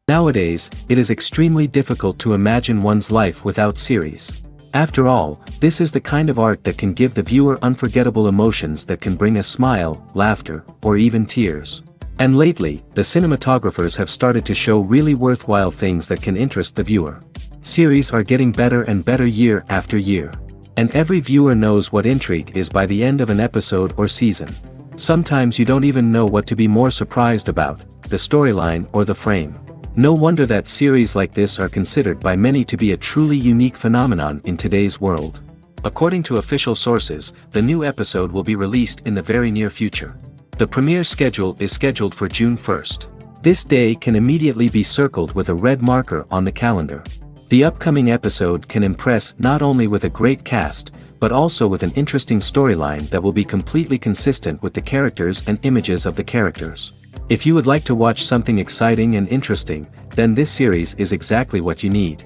Nowadays, it is extremely difficult to imagine one's life without series. After all, this is the kind of art that can give the viewer unforgettable emotions that can bring a smile, laughter, or even tears. And lately, the cinematographers have started to show really worthwhile things that can interest the viewer. Series are getting better and better year after year. And every viewer knows what intrigue is by the end of an episode or season. Sometimes you don't even know what to be more surprised about, the storyline or the frame. No wonder that series like this are considered by many to be a truly unique phenomenon in today's world. According to official sources, the new episode will be released in the very near future. The premiere schedule is scheduled for June 1st. This day can immediately be circled with a red marker on the calendar. The upcoming episode can impress not only with a great cast, but also with an interesting storyline that will be completely consistent with the characters and images of the characters. If you would like to watch something exciting and interesting, then this series is exactly what you need.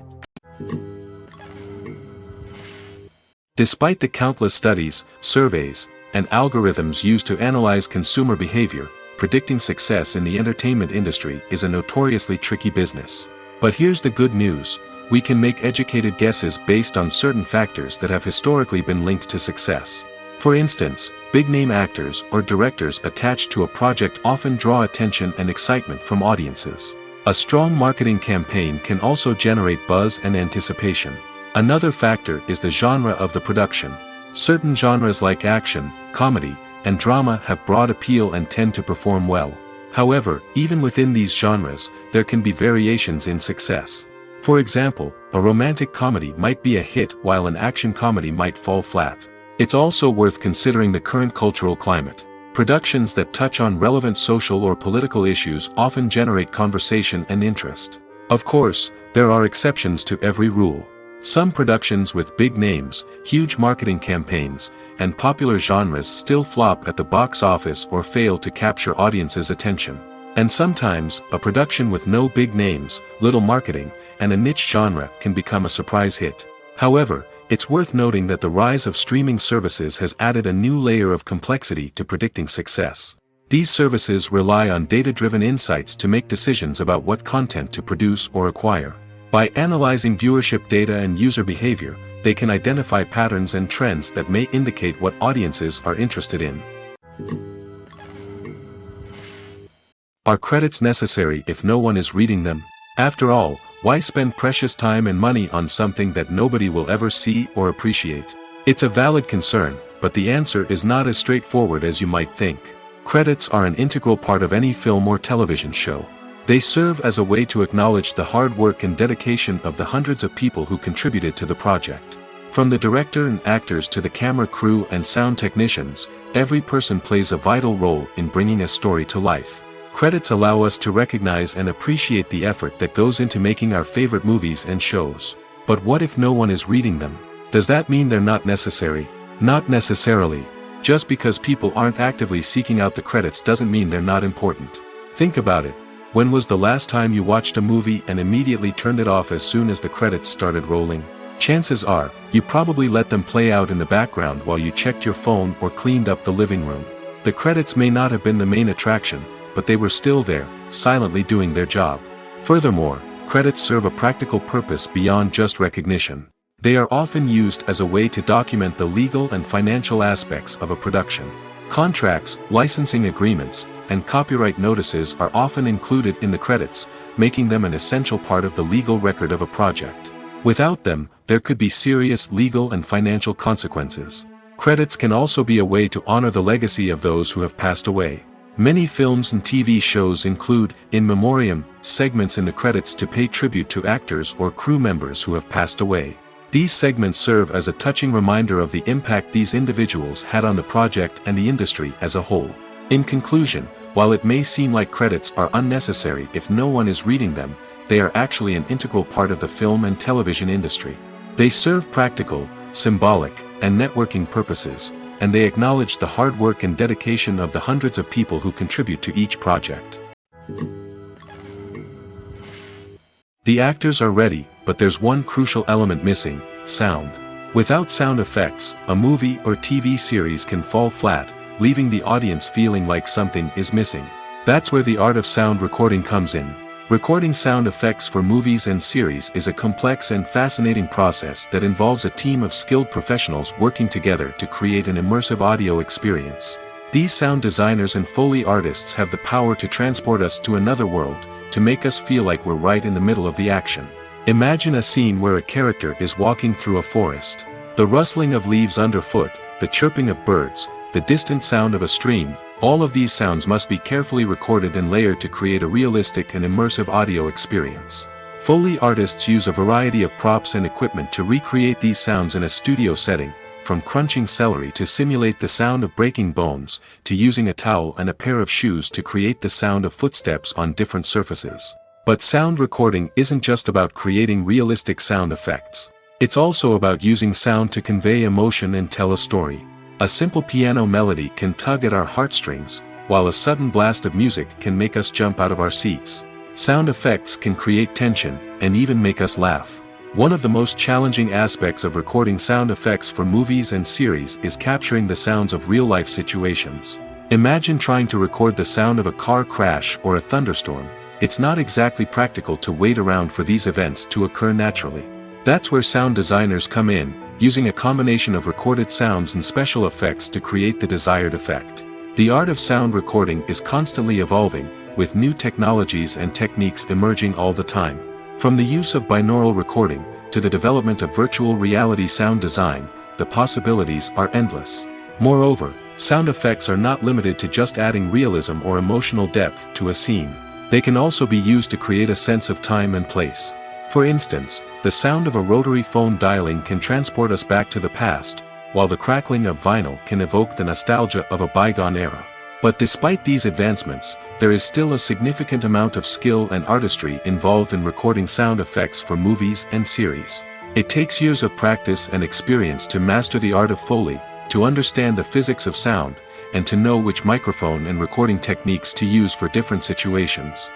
Despite the countless studies, surveys, and algorithms used to analyze consumer behavior, predicting success in the entertainment industry is a notoriously tricky business. But here's the good news: we can make educated guesses based on certain factors that have historically been linked to success. For instance, big-name actors or directors attached to a project often draw attention and excitement from audiences. A strong marketing campaign can also generate buzz and anticipation. Another factor is the genre of the production. Certain genres like action, comedy, and drama have broad appeal and tend to perform well. However, even within these genres, there can be variations in success. For example, a romantic comedy might be a hit while an action comedy might fall flat. It's also worth considering the current cultural climate. Productions that touch on relevant social or political issues often generate conversation and interest. Of course, there are exceptions to every rule. Some productions with big names, huge marketing campaigns, and popular genres still flop at the box office or fail to capture audiences' attention. And sometimes, a production with no big names, little marketing, and a niche genre can become a surprise hit. However, it's worth noting that the rise of streaming services has added a new layer of complexity to predicting success. These services rely on data-driven insights to make decisions about what content to produce or acquire. By analyzing viewership data and user behavior, they can identify patterns and trends that may indicate what audiences are interested in. Are credits necessary if no one is reading them? After all, why spend precious time and money on something that nobody will ever see or appreciate? It's a valid concern, but the answer is not as straightforward as you might think. Credits are an integral part of any film or television show. They serve as a way to acknowledge the hard work and dedication of the hundreds of people who contributed to the project. From the director and actors to the camera crew and sound technicians, every person plays a vital role in bringing a story to life. Credits allow us to recognize and appreciate the effort that goes into making our favorite movies and shows. But what if no one is reading them? Does that mean they're not necessary? Not necessarily. Just because people aren't actively seeking out the credits doesn't mean they're not important. Think about it. When was the last time you watched a movie and immediately turned it off as soon as the credits started rolling? Chances are, you probably let them play out in the background while you checked your phone or cleaned up the living room. The credits may not have been the main attraction, but they were still there, silently doing their job. Furthermore, credits serve a practical purpose beyond just recognition. They are often used as a way to document the legal and financial aspects of a production. Contracts, licensing agreements, and copyright notices are often included in the credits, making them an essential part of the legal record of a project. Without them, there could be serious legal and financial consequences. Credits can also be a way to honor the legacy of those who have passed away. Many films and TV shows include, in memoriam, segments in the credits to pay tribute to actors or crew members who have passed away. These segments serve as a touching reminder of the impact these individuals had on the project and the industry as a whole. In conclusion, while it may seem like credits are unnecessary if no one is reading them, they are actually an integral part of the film and television industry. They serve practical, symbolic, and networking purposes, and they acknowledge the hard work and dedication of the hundreds of people who contribute to each project. The actors are ready, but there's one crucial element missing: sound. Without sound effects, a movie or TV series can fall flat, leaving the audience feeling like something is missing. That's where the art of sound recording comes in. Recording sound effects for movies and series is a complex and fascinating process that involves a team of skilled professionals working together to create an immersive audio experience. These sound designers and Foley artists have the power to transport us to another world, to make us feel like we're right in the middle of the action. Imagine a scene where a character is walking through a forest. The rustling of leaves underfoot, the chirping of birds, the distant sound of a stream, all of these sounds must be carefully recorded and layered to create a realistic and immersive audio experience. Foley artists use a variety of props and equipment to recreate these sounds in a studio setting, from crunching celery to simulate the sound of breaking bones, to using a towel and a pair of shoes to create the sound of footsteps on different surfaces. But sound recording isn't just about creating realistic sound effects. It's also about using sound to convey emotion and tell a story. A simple piano melody can tug at our heartstrings, while a sudden blast of music can make us jump out of our seats. Sound effects can create tension, and even make us laugh. One of the most challenging aspects of recording sound effects for movies and series is capturing the sounds of real-life situations. Imagine trying to record the sound of a car crash or a thunderstorm. It's not exactly practical to wait around for these events to occur naturally. That's where sound designers come in, using a combination of recorded sounds and special effects to create the desired effect. The art of sound recording is constantly evolving, with new technologies and techniques emerging all the time. From the use of binaural recording, to the development of virtual reality sound design, the possibilities are endless. Moreover, sound effects are not limited to just adding realism or emotional depth to a scene. They can also be used to create a sense of time and place. For instance, the sound of a rotary phone dialing can transport us back to the past, while the crackling of vinyl can evoke the nostalgia of a bygone era. But despite these advancements, there is still a significant amount of skill and artistry involved in recording sound effects for movies and series. It takes years of practice and experience to master the art of Foley, to understand the physics of sound, and to know which microphone and recording techniques to use for different situations.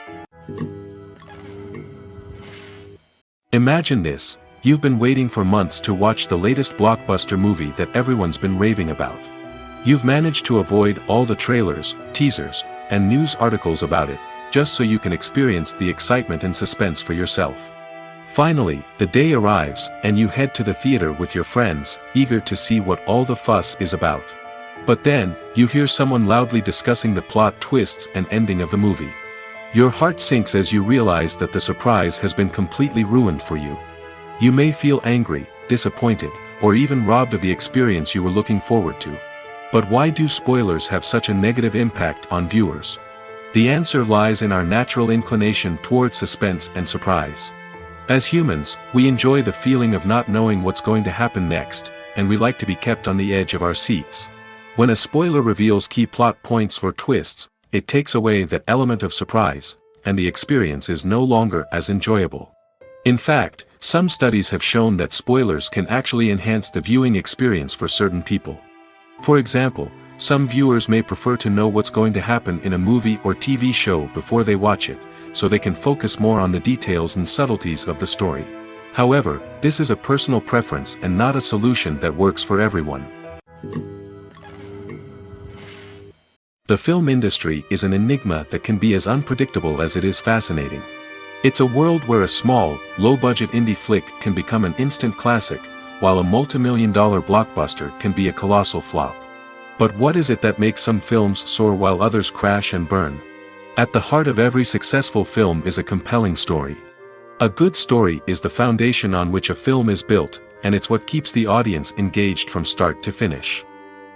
Imagine this: you've been waiting for months to watch the latest blockbuster movie that everyone's been raving about. You've managed to avoid all the trailers, teasers, and news articles about it, just so you can experience the excitement and suspense for yourself. Finally, the day arrives, and you head to the theater with your friends, eager to see what all the fuss is about. But then, you hear someone loudly discussing the plot twists and ending of the movie. Your heart sinks as you realize that the surprise has been completely ruined for you. You may feel angry, disappointed, or even robbed of the experience you were looking forward to. But why do spoilers have such a negative impact on viewers? The answer lies in our natural inclination toward suspense and surprise. As humans, we enjoy the feeling of not knowing what's going to happen next, and we like to be kept on the edge of our seats. When a spoiler reveals key plot points or twists, it takes away that element of surprise, and the experience is no longer as enjoyable. In fact, some studies have shown that spoilers can actually enhance the viewing experience for certain people. For example, some viewers may prefer to know what's going to happen in a movie or TV show before they watch it, so they can focus more on the details and subtleties of the story. However, this is a personal preference and not a solution that works for everyone. The film industry is an enigma that can be as unpredictable as it is fascinating. It's a world where a small, low-budget indie flick can become an instant classic, while a multi-million-dollar blockbuster can be a colossal flop. But what is it that makes some films soar while others crash and burn? At the heart of every successful film is a compelling story. A good story is the foundation on which a film is built, and it's what keeps the audience engaged from start to finish.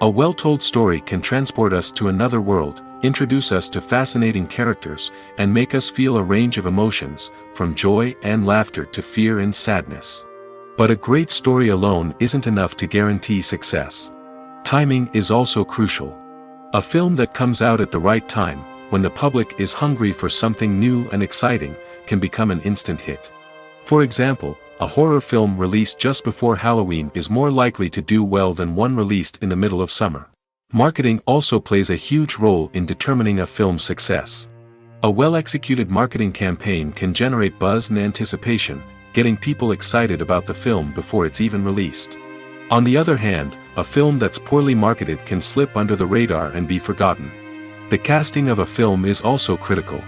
A well-told story can transport us to another world, introduce us to fascinating characters, and make us feel a range of emotions, from joy and laughter to fear and sadness. But a great story alone isn't enough to guarantee success. Timing is also crucial. A film that comes out at the right time, when the public is hungry for something new and exciting, can become an instant hit. For example, a horror film released just before Halloween is more likely to do well than one released in the middle of summer. Marketing also plays a huge role in determining a film's success. A well-executed marketing campaign can generate buzz and anticipation, getting people excited about the film before it's even released. On the other hand, a film that's poorly marketed can slip under the radar and be forgotten. The casting of a film is also critical.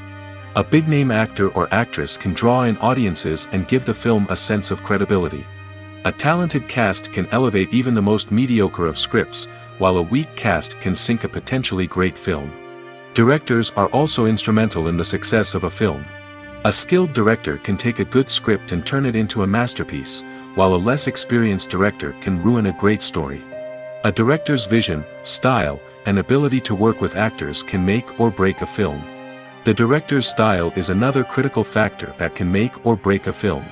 A big-name actor or actress can draw in audiences and give the film a sense of credibility. A talented cast can elevate even the most mediocre of scripts, while a weak cast can sink a potentially great film. Directors are also instrumental in the success of a film. A skilled director can take a good script and turn it into a masterpiece, while a less experienced director can ruin a great story. A director's vision, style, and ability to work with actors can make or break a film. The director's style is another critical factor that can make or break a film.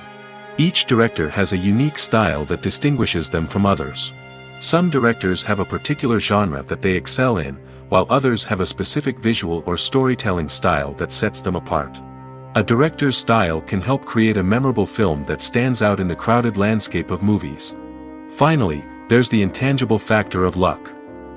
Each director has a unique style that distinguishes them from others. Some directors have a particular genre that they excel in, while others have a specific visual or storytelling style that sets them apart. A director's style can help create a memorable film that stands out in the crowded landscape of movies. Finally, there's the intangible factor of luck.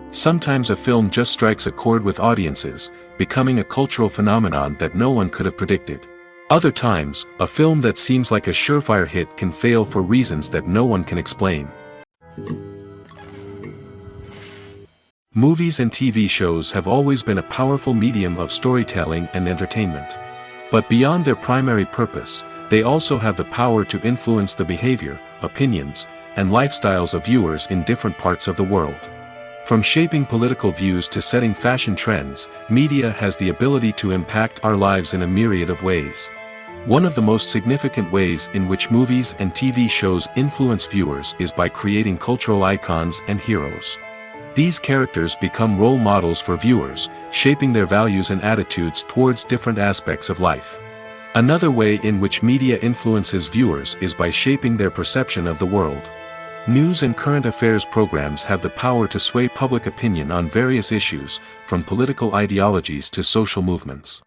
Sometimes a film just strikes a chord with audiences, becoming a cultural phenomenon that no one could have predicted. Other times, a film that seems like a surefire hit can fail for reasons that no one can explain. Movies and TV shows have always been a powerful medium of storytelling and entertainment. But beyond their primary purpose, they also have the power to influence the behavior, opinions, and lifestyles of viewers in different parts of the world. From shaping political views to setting fashion trends, media has the ability to impact our lives in a myriad of ways. One of the most significant ways in which movies and TV shows influence viewers is by creating cultural icons and heroes. These characters become role models for viewers, shaping their values and attitudes towards different aspects of life. Another way in which media influences viewers is by shaping their perception of the world. News and current affairs programs have the power to sway public opinion on various issues, from political ideologies to social movements.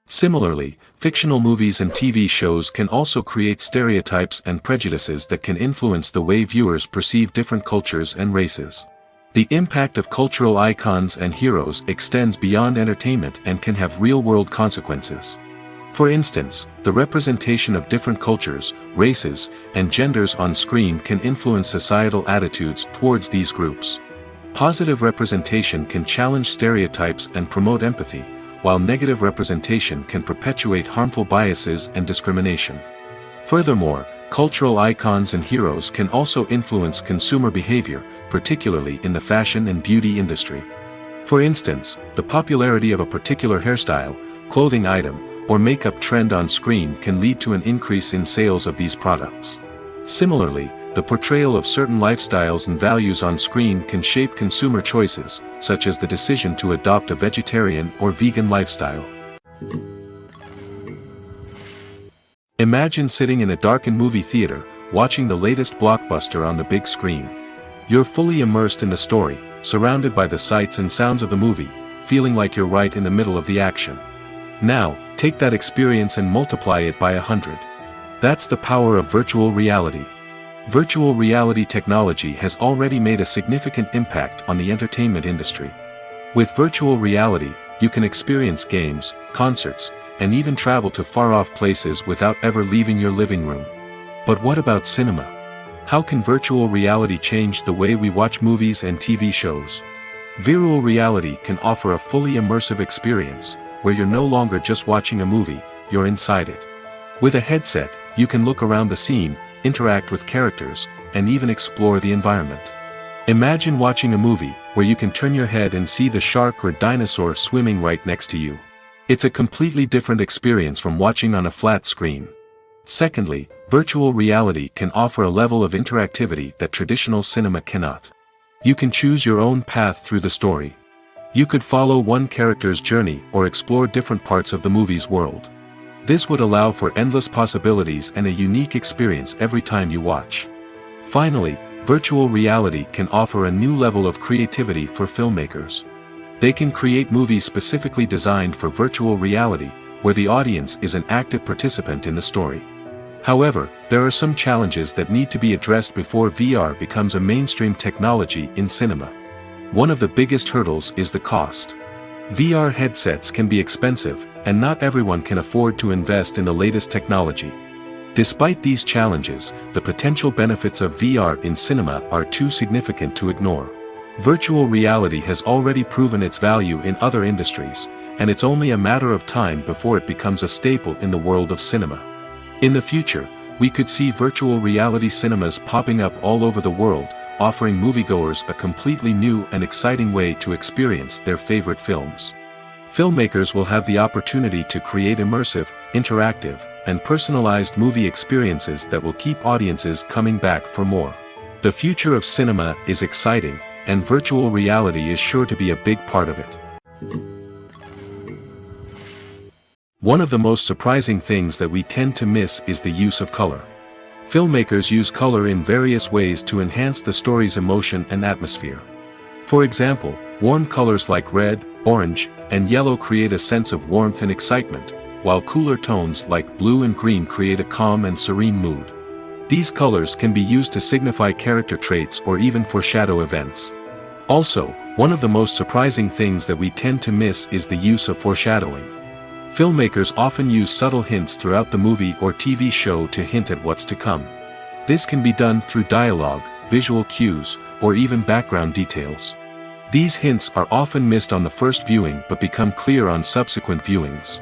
Similarly, fictional movies and TV shows can also create stereotypes and prejudices that can influence the way viewers perceive different cultures and races. The impact of cultural icons and heroes extends beyond entertainment and can have real-world consequences. For instance, the representation of different cultures, races, and genders on screen can influence societal attitudes towards these groups. Positive representation can challenge stereotypes and promote empathy, while negative representation can perpetuate harmful biases and discrimination. Furthermore, cultural icons and heroes can also influence consumer behavior, particularly in the fashion and beauty industry. For instance, the popularity of a particular hairstyle, clothing item, or makeup trend on screen can lead to an increase in sales of these products. Similarly, the portrayal of certain lifestyles and values on screen can shape consumer choices, such as the decision to adopt a vegetarian or vegan lifestyle. Imagine sitting in a darkened movie theater, watching the latest blockbuster on the big screen. You're fully immersed in the story, surrounded by the sights and sounds of the movie, feeling like you're right in the middle of the action. Now, take that experience and multiply it by 100. That's the power of virtual reality. Virtual reality technology has already made a significant impact on the entertainment industry. With virtual reality, you can experience games, concerts, and even travel to far-off places without ever leaving your living room. But what about cinema? How can virtual reality change the way we watch movies and TV shows? Virtual reality can offer a fully immersive experience, where you're no longer just watching a movie, you're inside it. With a headset, you can look around the scene, interact with characters, and even explore the environment. Imagine watching a movie where you can turn your head and see the shark or dinosaur swimming right next to you. It's a completely different experience from watching on a flat screen. Secondly, virtual reality can offer a level of interactivity that traditional cinema cannot. You can choose your own path through the story. You could follow one character's journey or explore different parts of the movie's world. This would allow for endless possibilities and a unique experience every time you watch. Finally, virtual reality can offer a new level of creativity for filmmakers. They can create movies specifically designed for virtual reality, where the audience is an active participant in the story. However, there are some challenges that need to be addressed before VR becomes a mainstream technology in cinema. One of the biggest hurdles is the cost. VR headsets can be expensive, and not everyone can afford to invest in the latest technology. Despite these challenges, the potential benefits of VR in cinema are too significant to ignore. Virtual reality has already proven its value in other industries, and it's only a matter of time before it becomes a staple in the world of cinema. In the future, we could see virtual reality cinemas popping up all over the world, offering moviegoers a completely new and exciting way to experience their favorite films. Filmmakers will have the opportunity to create immersive, interactive, and personalized movie experiences that will keep audiences coming back for more. The future of cinema is exciting, and virtual reality is sure to be a big part of it. One of the most surprising things that we tend to miss is the use of color. Filmmakers use color in various ways to enhance the story's emotion and atmosphere. For example, warm colors like red, orange, and yellow create a sense of warmth and excitement, while cooler tones like blue and green create a calm and serene mood. These colors can be used to signify character traits or even foreshadow events. Also, one of the most surprising things that we tend to miss is the use of foreshadowing. Filmmakers often use subtle hints throughout the movie or TV show to hint at what's to come. This can be done through dialogue, visual cues, or even background details. These hints are often missed on the first viewing but become clear on subsequent viewings.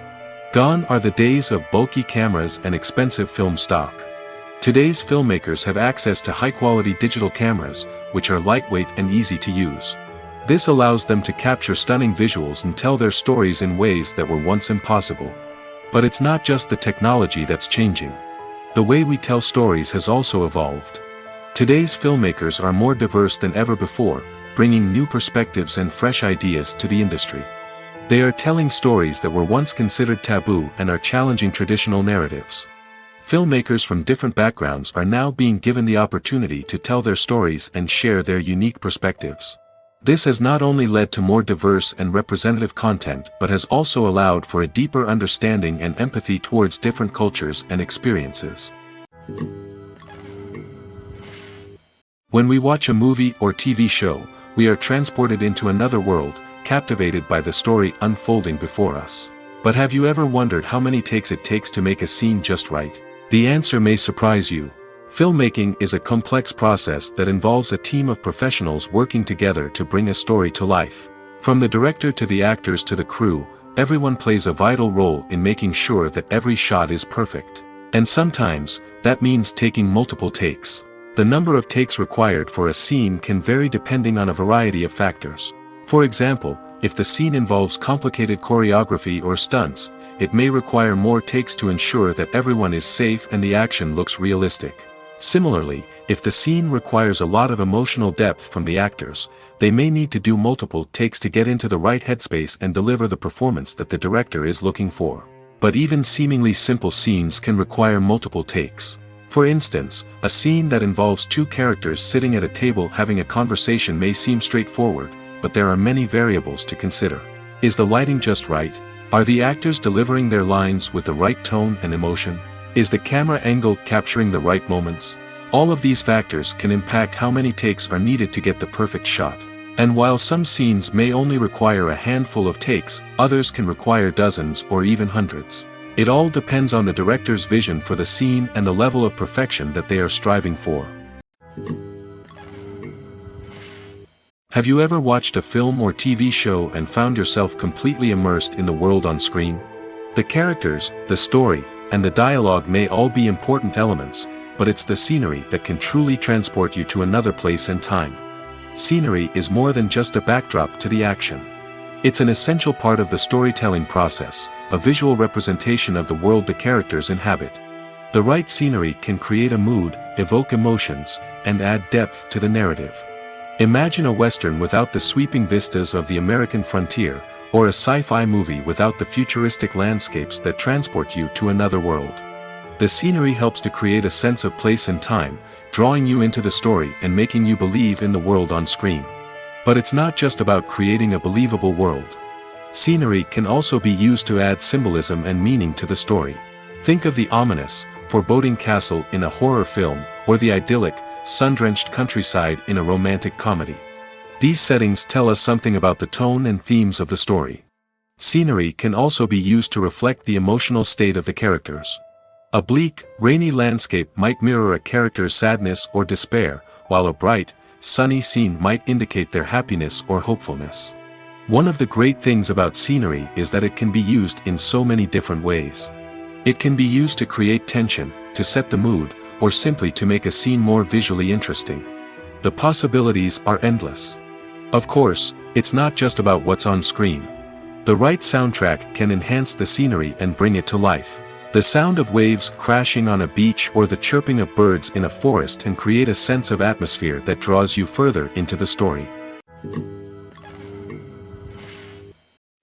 Gone are the days of bulky cameras and expensive film stock. Today's filmmakers have access to high-quality digital cameras, which are lightweight and easy to use. This allows them to capture stunning visuals and tell their stories in ways that were once impossible. But it's not just the technology that's changing. The way we tell stories has also evolved. Today's filmmakers are more diverse than ever before, bringing new perspectives and fresh ideas to the industry. They are telling stories that were once considered taboo and are challenging traditional narratives. Filmmakers from different backgrounds are now being given the opportunity to tell their stories and share their unique perspectives. This has not only led to more diverse and representative content but has also allowed for a deeper understanding and empathy towards different cultures and experiences. When we watch a movie or TV show, we are transported into another world, captivated by the story unfolding before us. But have you ever wondered how many takes it takes to make a scene just right? The answer may surprise you. Filmmaking is a complex process that involves a team of professionals working together to bring a story to life. From the director to the actors to the crew, everyone plays a vital role in making sure that every shot is perfect. And sometimes, that means taking multiple takes. The number of takes required for a scene can vary depending on a variety of factors. For example, if the scene involves complicated choreography or stunts, it may require more takes to ensure that everyone is safe and the action looks realistic. Similarly, if the scene requires a lot of emotional depth from the actors, they may need to do multiple takes to get into the right headspace and deliver the performance that the director is looking for. But even seemingly simple scenes can require multiple takes. For instance, a scene that involves two characters sitting at a table having a conversation may seem straightforward, but there are many variables to consider. Is the lighting just right? Are the actors delivering their lines with the right tone and emotion? Is the camera angle capturing the right moments? All of these factors can impact how many takes are needed to get the perfect shot. And while some scenes may only require a handful of takes, others can require dozens or even hundreds. It all depends on the director's vision for the scene and the level of perfection that they are striving for. Have you ever watched a film or TV show and found yourself completely immersed in the world on screen? The characters, the story, and the dialogue may all be important elements, but it's the scenery that can truly transport you to another place and time. Scenery is more than just a backdrop to the action. It's an essential part of the storytelling process, a visual representation of the world the characters inhabit. The right scenery can create a mood, evoke emotions, and add depth to the narrative. Imagine a Western without the sweeping vistas of the American frontier, or a sci-fi movie without the futuristic landscapes that transport you to another world. The scenery helps to create a sense of place and time, drawing you into the story and making you believe in the world on screen. But it's not just about creating a believable world. Scenery can also be used to add symbolism and meaning to the story. Think of the ominous, foreboding castle in a horror film, or the idyllic, sun-drenched countryside in a romantic comedy. These settings tell us something about the tone and themes of the story. Scenery can also be used to reflect the emotional state of the characters. A bleak, rainy landscape might mirror a character's sadness or despair, while a bright, sunny scene might indicate their happiness or hopefulness. One of the great things about scenery is that it can be used in so many different ways. It can be used to create tension, to set the mood, or simply to make a scene more visually interesting. The possibilities are endless. Of course, it's not just about what's on screen. The right soundtrack can enhance the scenery and bring it to life. The sound of waves crashing on a beach or the chirping of birds in a forest can create a sense of atmosphere that draws you further into the story.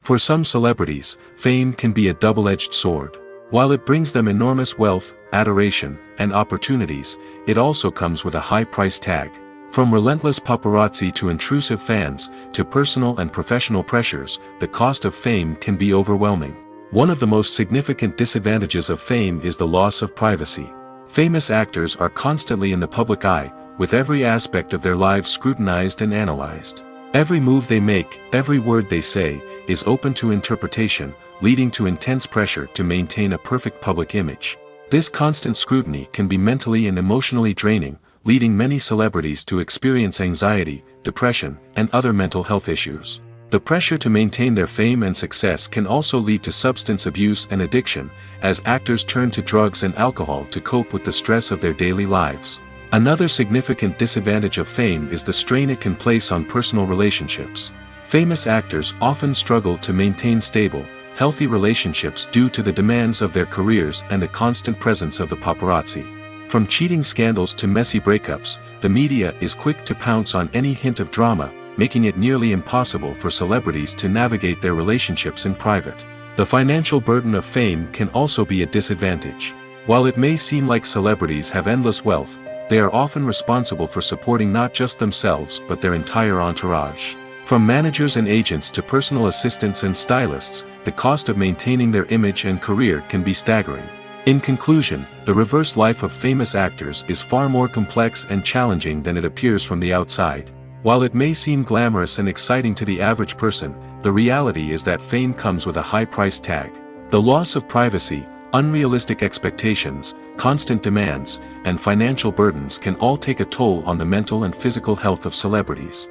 For some celebrities, fame can be a double-edged sword. While it brings them enormous wealth, adoration, and opportunities, it also comes with a high price tag. From relentless paparazzi to intrusive fans, to personal and professional pressures, the cost of fame can be overwhelming. One of the most significant disadvantages of fame is the loss of privacy. Famous actors are constantly in the public eye, with every aspect of their lives scrutinized and analyzed. Every move they make, every word they say, is open to interpretation, leading to intense pressure to maintain a perfect public image. This constant scrutiny can be mentally and emotionally draining, leading many celebrities to experience anxiety, depression, and other mental health issues. The pressure to maintain their fame and success can also lead to substance abuse and addiction, as actors turn to drugs and alcohol to cope with the stress of their daily lives. Another significant disadvantage of fame is the strain it can place on personal relationships. Famous actors often struggle to maintain stable, healthy relationships due to the demands of their careers and the constant presence of the paparazzi. From cheating scandals to messy breakups, the media is quick to pounce on any hint of drama, making it nearly impossible for celebrities to navigate their relationships in private. The financial burden of fame can also be a disadvantage. While it may seem like celebrities have endless wealth, they are often responsible for supporting not just themselves but their entire entourage. From managers and agents to personal assistants and stylists, the cost of maintaining their image and career can be staggering. In conclusion, the reverse life of famous actors is far more complex and challenging than it appears from the outside. While it may seem glamorous and exciting to the average person, the reality is that fame comes with a high price tag. The loss of privacy, unrealistic expectations, constant demands, and financial burdens can all take a toll on the mental and physical health of celebrities.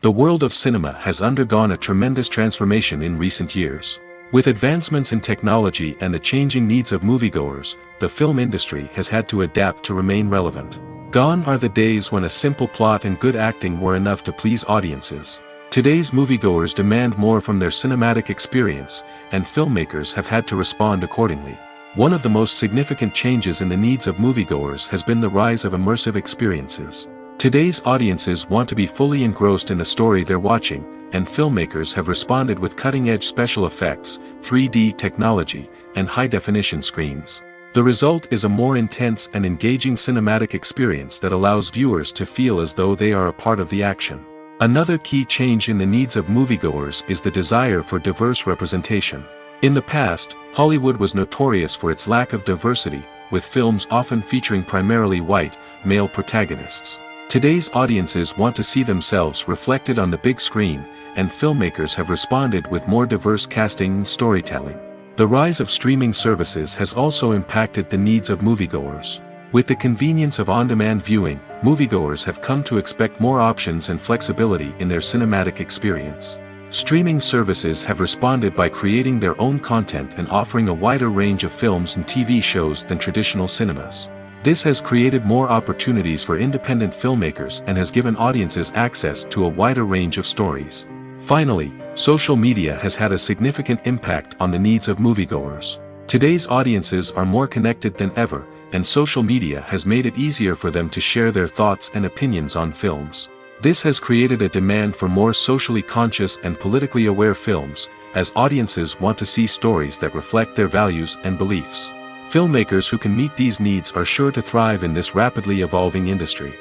The world of cinema has undergone a tremendous transformation in recent years. With advancements in technology and the changing needs of moviegoers, the film industry has had to adapt to remain relevant. Gone are the days when a simple plot and good acting were enough to please audiences. Today's moviegoers demand more from their cinematic experience, and filmmakers have had to respond accordingly. One of the most significant changes in the needs of moviegoers has been the rise of immersive experiences. Today's audiences want to be fully engrossed in the story they're watching, and filmmakers have responded with cutting-edge special effects, 3D technology, and high-definition screens. The result is a more intense and engaging cinematic experience that allows viewers to feel as though they are a part of the action. Another key change in the needs of moviegoers is the desire for diverse representation. In the past, Hollywood was notorious for its lack of diversity, with films often featuring primarily white, male protagonists. Today's audiences want to see themselves reflected on the big screen, and filmmakers have responded with more diverse casting and storytelling. The rise of streaming services has also impacted the needs of moviegoers. With the convenience of on-demand viewing, moviegoers have come to expect more options and flexibility in their cinematic experience. Streaming services have responded by creating their own content and offering a wider range of films and TV shows than traditional cinemas. This has created more opportunities for independent filmmakers and has given audiences access to a wider range of stories. Finally, social media has had a significant impact on the needs of moviegoers. Today's audiences are more connected than ever, and social media has made it easier for them to share their thoughts and opinions on films. This has created a demand for more socially conscious and politically aware films, as audiences want to see stories that reflect their values and beliefs. Filmmakers who can meet these needs are sure to thrive in this rapidly evolving industry.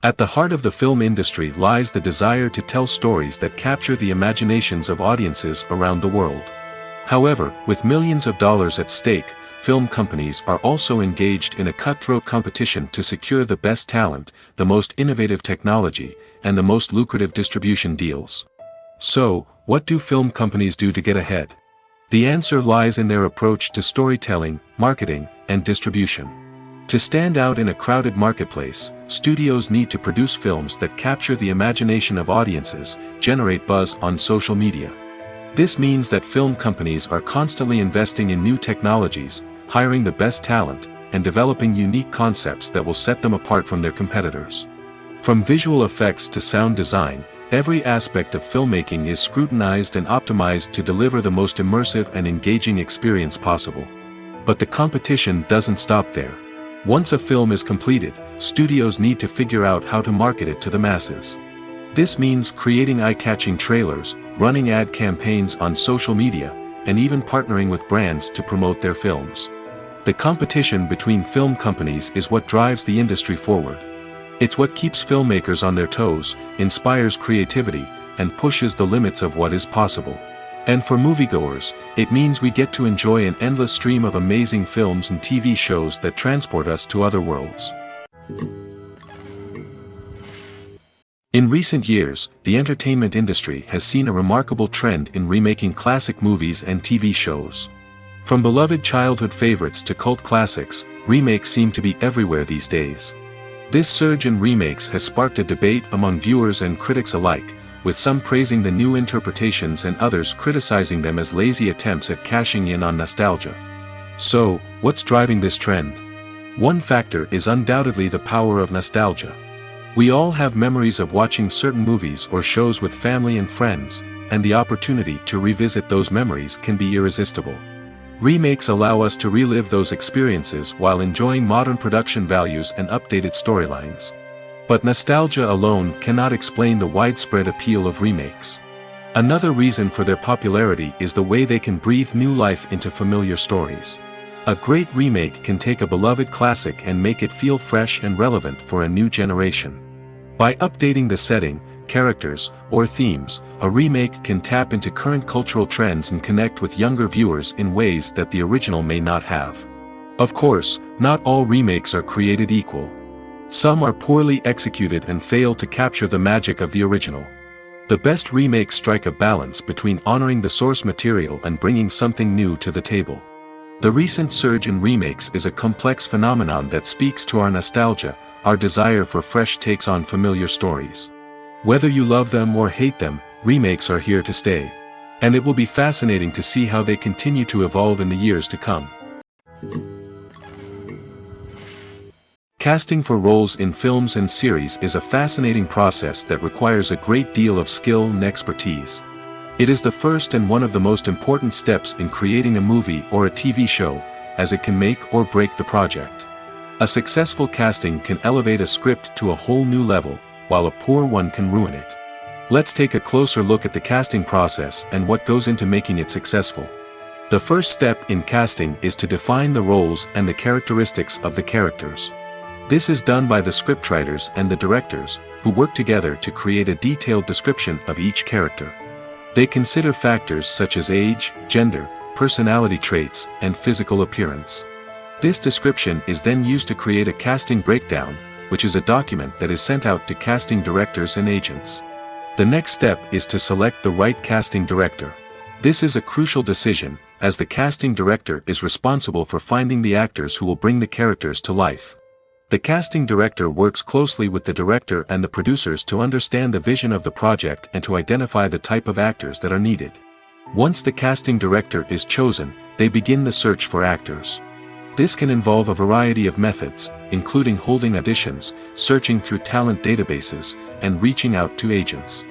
At the heart of the film industry lies the desire to tell stories that capture the imaginations of audiences around the world. However, with millions of dollars at stake, film companies are also engaged in a cutthroat competition to secure the best talent, the most innovative technology, and the most lucrative distribution deals. So, what do film companies do to get ahead? The answer lies in their approach to storytelling, marketing, and distribution. To stand out in a crowded marketplace, studios need to produce films that capture the imagination of audiences, generate buzz on social media. This means that film companies are constantly investing in new technologies, hiring the best talent, and developing unique concepts that will set them apart from their competitors. From visual effects to sound design, every aspect of filmmaking is scrutinized and optimized to deliver the most immersive and engaging experience possible. But the competition doesn't stop there. Once a film is completed, studios need to figure out how to market it to the masses. This means creating eye-catching trailers, running ad campaigns on social media, and even partnering with brands to promote their films. The competition between film companies is what drives the industry forward. It's what keeps filmmakers on their toes, inspires creativity, and pushes the limits of what is possible. And for moviegoers, it means we get to enjoy an endless stream of amazing films and TV shows that transport us to other worlds. In recent years, the entertainment industry has seen a remarkable trend in remaking classic movies and TV shows. From beloved childhood favorites to cult classics, remakes seem to be everywhere these days. This surge in remakes has sparked a debate among viewers and critics alike, with some praising the new interpretations and others criticizing them as lazy attempts at cashing in on nostalgia. So, what's driving this trend? One factor is undoubtedly the power of nostalgia. We all have memories of watching certain movies or shows with family and friends, and the opportunity to revisit those memories can be irresistible. Remakes allow us to relive those experiences while enjoying modern production values and updated storylines. But nostalgia alone cannot explain the widespread appeal of remakes. Another reason for their popularity is the way they can breathe new life into familiar stories. A great remake can take a beloved classic and make it feel fresh and relevant for a new generation. By updating the setting, characters, or themes, a remake can tap into current cultural trends and connect with younger viewers in ways that the original may not have. Of course, not all remakes are created equal. Some are poorly executed and fail to capture the magic of the original. The best remakes strike a balance between honoring the source material and bringing something new to the table. The recent surge in remakes is a complex phenomenon that speaks to our nostalgia, our desire for fresh takes on familiar stories. Whether you love them or hate them, remakes are here to stay. And it will be fascinating to see how they continue to evolve in the years to come. Casting for roles in films and series is a fascinating process that requires a great deal of skill and expertise. It is the first and one of the most important steps in creating a movie or a TV show, as it can make or break the project. A successful casting can elevate a script to a whole new level, while a poor one can ruin it. Let's take a closer look at the casting process and what goes into making it successful. The first step in casting is to define the roles and the characteristics of the characters. This is done by the scriptwriters and the directors, who work together to create a detailed description of each character. They consider factors such as age, gender, personality traits, and physical appearance. This description is then used to create a casting breakdown, which is a document that is sent out to casting directors and agents. The next step is to select the right casting director. This is a crucial decision, as the casting director is responsible for finding the actors who will bring the characters to life. The casting director works closely with the director and the producers to understand the vision of the project and to identify the type of actors that are needed. Once the casting director is chosen, they begin the search for actors. This can involve a variety of methods, including holding auditions, searching through talent databases, and reaching out to agents.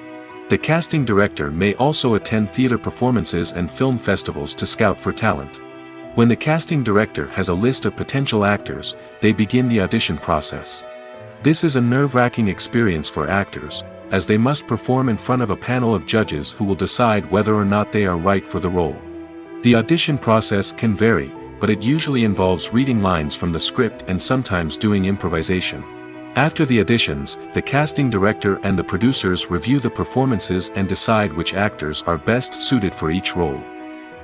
The casting director may also attend theater performances and film festivals to scout for talent. When the casting director has a list of potential actors, they begin the audition process. This is a nerve-wracking experience for actors, as they must perform in front of a panel of judges who will decide whether or not they are right for the role. The audition process can vary, but it usually involves reading lines from the script and sometimes doing improvisation. After the auditions, the casting director and the producers review the performances and decide which actors are best suited for each role.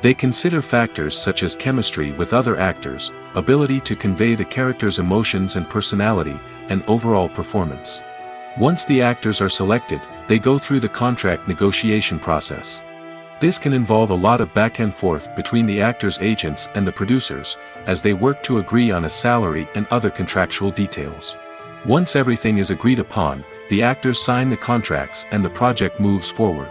They consider factors such as chemistry with other actors, ability to convey the character's emotions and personality, and overall performance. Once the actors are selected, they go through the contract negotiation process. This can involve a lot of back and forth between the actors' agents and the producers, as they work to agree on a salary and other contractual details. Once everything is agreed upon, the actors sign the contracts and the project moves forward.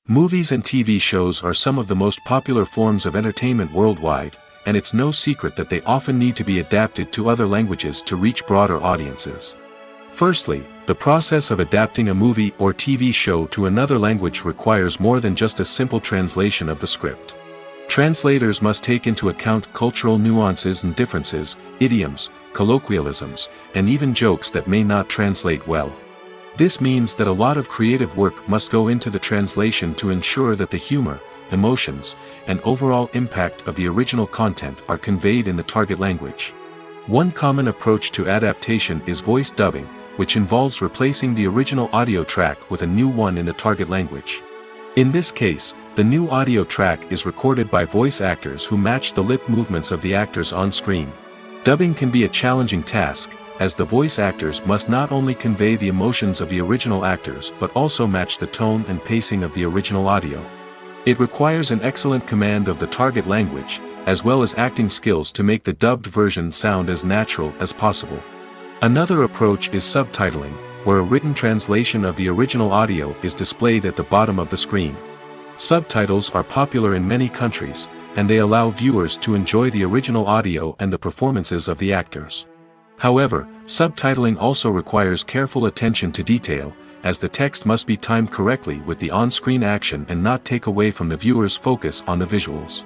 Movies and TV shows are some of the most popular forms of entertainment worldwide, and it's no secret that they often need to be adapted to other languages to reach broader audiences. Firstly, the process of adapting a movie or TV show to another language requires more than just a simple translation of the script. Translators must take into account cultural nuances and differences, idioms, colloquialisms, and even jokes that may not translate well. This means that a lot of creative work must go into the translation to ensure that the humor, emotions, and overall impact of the original content are conveyed in the target language. One common approach to adaptation is voice dubbing, which involves replacing the original audio track with a new one in the target language. In this case, the new audio track is recorded by voice actors who match the lip movements of the actors on screen. Dubbing can be a challenging task, as the voice actors must not only convey the emotions of the original actors but also match the tone and pacing of the original audio. It requires an excellent command of the target language, as well as acting skills to make the dubbed version sound as natural as possible. Another approach is subtitling, where a written translation of the original audio is displayed at the bottom of the screen. Subtitles are popular in many countries, and they allow viewers to enjoy the original audio and the performances of the actors. However, subtitling also requires careful attention to detail, as the text must be timed correctly with the on-screen action and not take away from the viewer's focus on the visuals.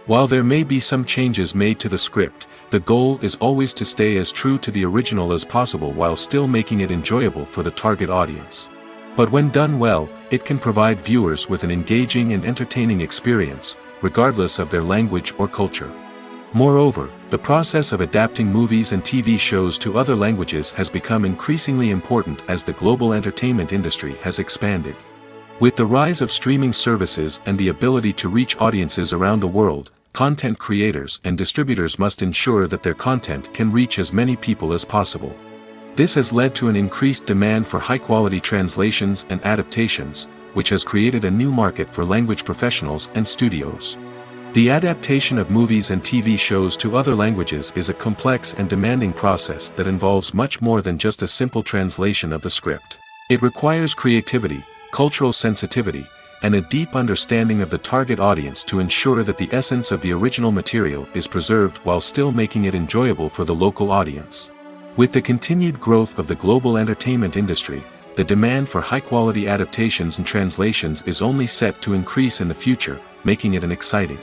While there may be some changes made to the script, the goal is always to stay as true to the original as possible while still making it enjoyable for the target audience. But when done well, it can provide viewers with an engaging and entertaining experience, regardless of their language or culture. Moreover, the process of adapting movies and TV shows to other languages has become increasingly important as the global entertainment industry has expanded. With the rise of streaming services and the ability to reach audiences around the world, content creators and distributors must ensure that their content can reach as many people as possible. This has led to an increased demand for high-quality translations and adaptations, which has created a new market for language professionals and studios. The adaptation of movies and TV shows to other languages is a complex and demanding process that involves much more than just a simple translation of the script. It requires creativity, cultural sensitivity, and a deep understanding of the target audience to ensure that the essence of the original material is preserved while still making it enjoyable for the local audience. With the continued growth of the global entertainment industry, the demand for high-quality adaptations and translations is only set to increase in the future, making it an exciting.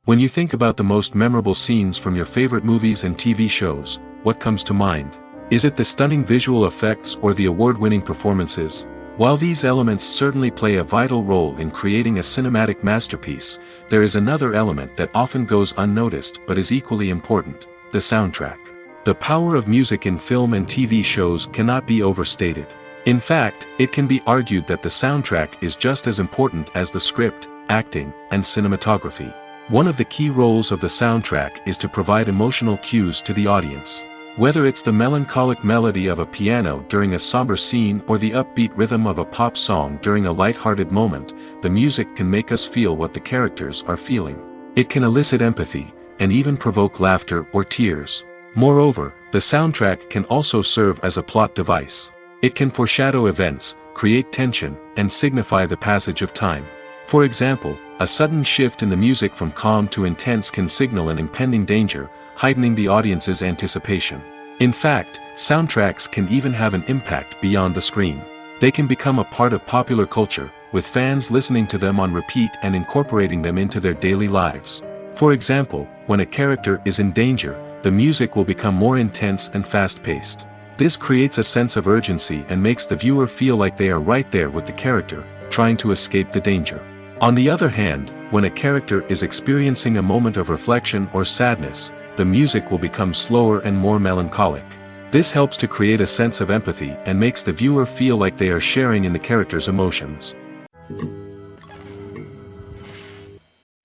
When you think about the most memorable scenes from your favorite movies and TV shows, what comes to mind? Is it the stunning visual effects or the award-winning performances? While these elements certainly play a vital role in creating a cinematic masterpiece, there is another element that often goes unnoticed but is equally important: the soundtrack. The power of music in film and TV shows cannot be overstated. In fact, it can be argued that the soundtrack is just as important as the script, acting, and cinematography. One of the key roles of the soundtrack is to provide emotional cues to the audience. Whether it's the melancholic melody of a piano during a somber scene or the upbeat rhythm of a pop song during a light-hearted moment, the music can make us feel what the characters are feeling. It can elicit empathy, and even provoke laughter or tears. Moreover, the soundtrack can also serve as a plot device. It can foreshadow events, create tension, and signify the passage of time. For example, a sudden shift in the music from calm to intense can signal an impending danger, heightening the audience's anticipation. In fact, soundtracks can even have an impact beyond the screen. They can become a part of popular culture, with fans listening to them on repeat and incorporating them into their daily lives. For example, when a character is in danger, the music will become more intense and fast-paced. This creates a sense of urgency and makes the viewer feel like they are right there with the character, trying to escape the danger. On the other hand, when a character is experiencing a moment of reflection or sadness, the music will become slower and more melancholic. This helps to create a sense of empathy and makes the viewer feel like they are sharing in the character's emotions.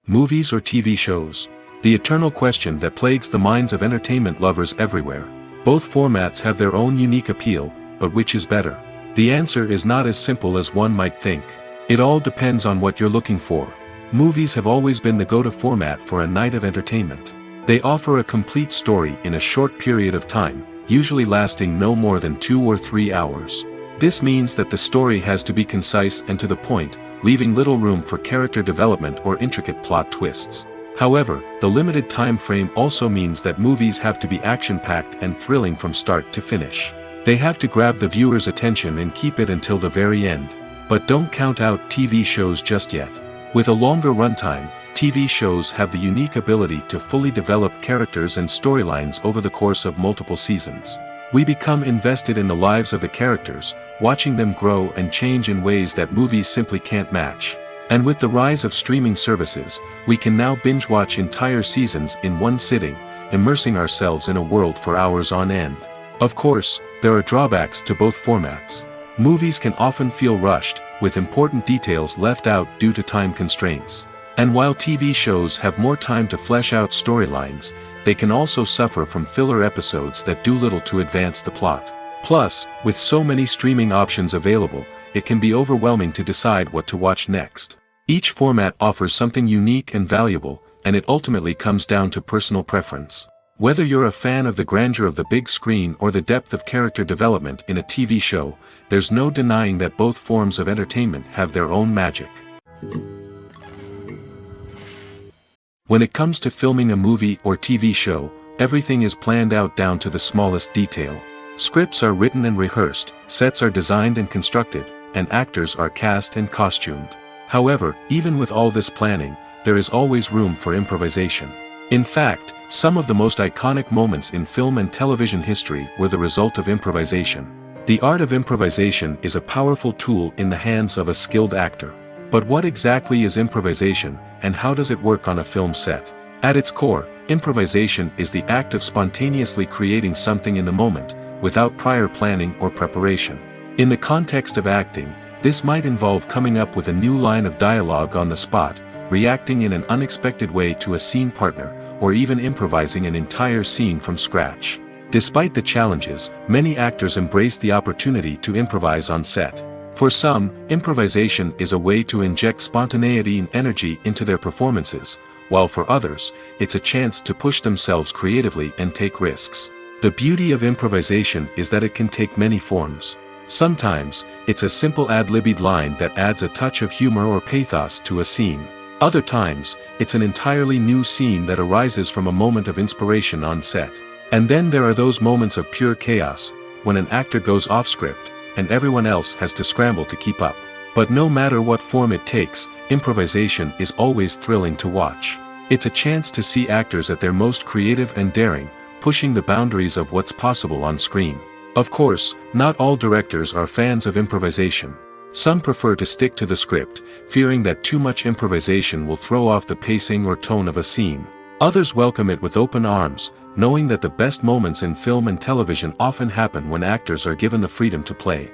Movies or TV shows? The eternal question that plagues the minds of entertainment lovers everywhere. Both formats have their own unique appeal, but which is better? The answer is not as simple as one might think. It all depends on what you're looking for. Movies have always been the go-to format for a night of entertainment. They offer a complete story in a short period of time, usually lasting no more than 2 or 3 hours. This means that the story has to be concise and to the point, leaving little room for character development or intricate plot twists. However, the limited time frame also means that movies have to be action-packed and thrilling from start to finish. They have to grab the viewer's attention and keep it until the very end. But don't count out TV shows just yet. With a longer runtime, TV shows have the unique ability to fully develop characters and storylines over the course of multiple seasons. We become invested in the lives of the characters, watching them grow and change in ways that movies simply can't match. And with the rise of streaming services, we can now binge-watch entire seasons in one sitting, immersing ourselves in a world for hours on end. Of course, there are drawbacks to both formats. Movies can often feel rushed, with important details left out due to time constraints. And while TV shows have more time to flesh out storylines, they can also suffer from filler episodes that do little to advance the plot. Plus, with so many streaming options available, it can be overwhelming to decide what to watch next. Each format offers something unique and valuable, and it ultimately comes down to personal preference. Whether you're a fan of the grandeur of the big screen or the depth of character development in a TV show, there's no denying that both forms of entertainment have their own magic. When it comes to filming a movie or TV show, everything is planned out down to the smallest detail. Scripts are written and rehearsed, sets are designed and constructed, and actors are cast and costumed. However, even with all this planning, there is always room for improvisation. In fact, some of the most iconic moments in film and television history were the result of improvisation. The art of improvisation is a powerful tool in the hands of a skilled actor. But what exactly is improvisation, and how does it work on a film set? At its core, improvisation is the act of spontaneously creating something in the moment, without prior planning or preparation. In the context of acting, this might involve coming up with a new line of dialogue on the spot, reacting in an unexpected way to a scene partner, or even improvising an entire scene from scratch. Despite the challenges, many actors embrace the opportunity to improvise on set. For some, improvisation is a way to inject spontaneity and energy into their performances, while for others, it's a chance to push themselves creatively and take risks. The beauty of improvisation is that it can take many forms. Sometimes, it's a simple ad-libbed line that adds a touch of humor or pathos to a scene. Other times, it's an entirely new scene that arises from a moment of inspiration on set. And then there are those moments of pure chaos, when an actor goes off script, and everyone else has to scramble to keep up. But no matter what form it takes, improvisation is always thrilling to watch. It's a chance to see actors at their most creative and daring, pushing the boundaries of what's possible on screen. Of course, not all directors are fans of improvisation. Some prefer to stick to the script, fearing that too much improvisation will throw off the pacing or tone of a scene. Others welcome it with open arms, knowing that the best moments in film and television often happen when actors are given the freedom to play.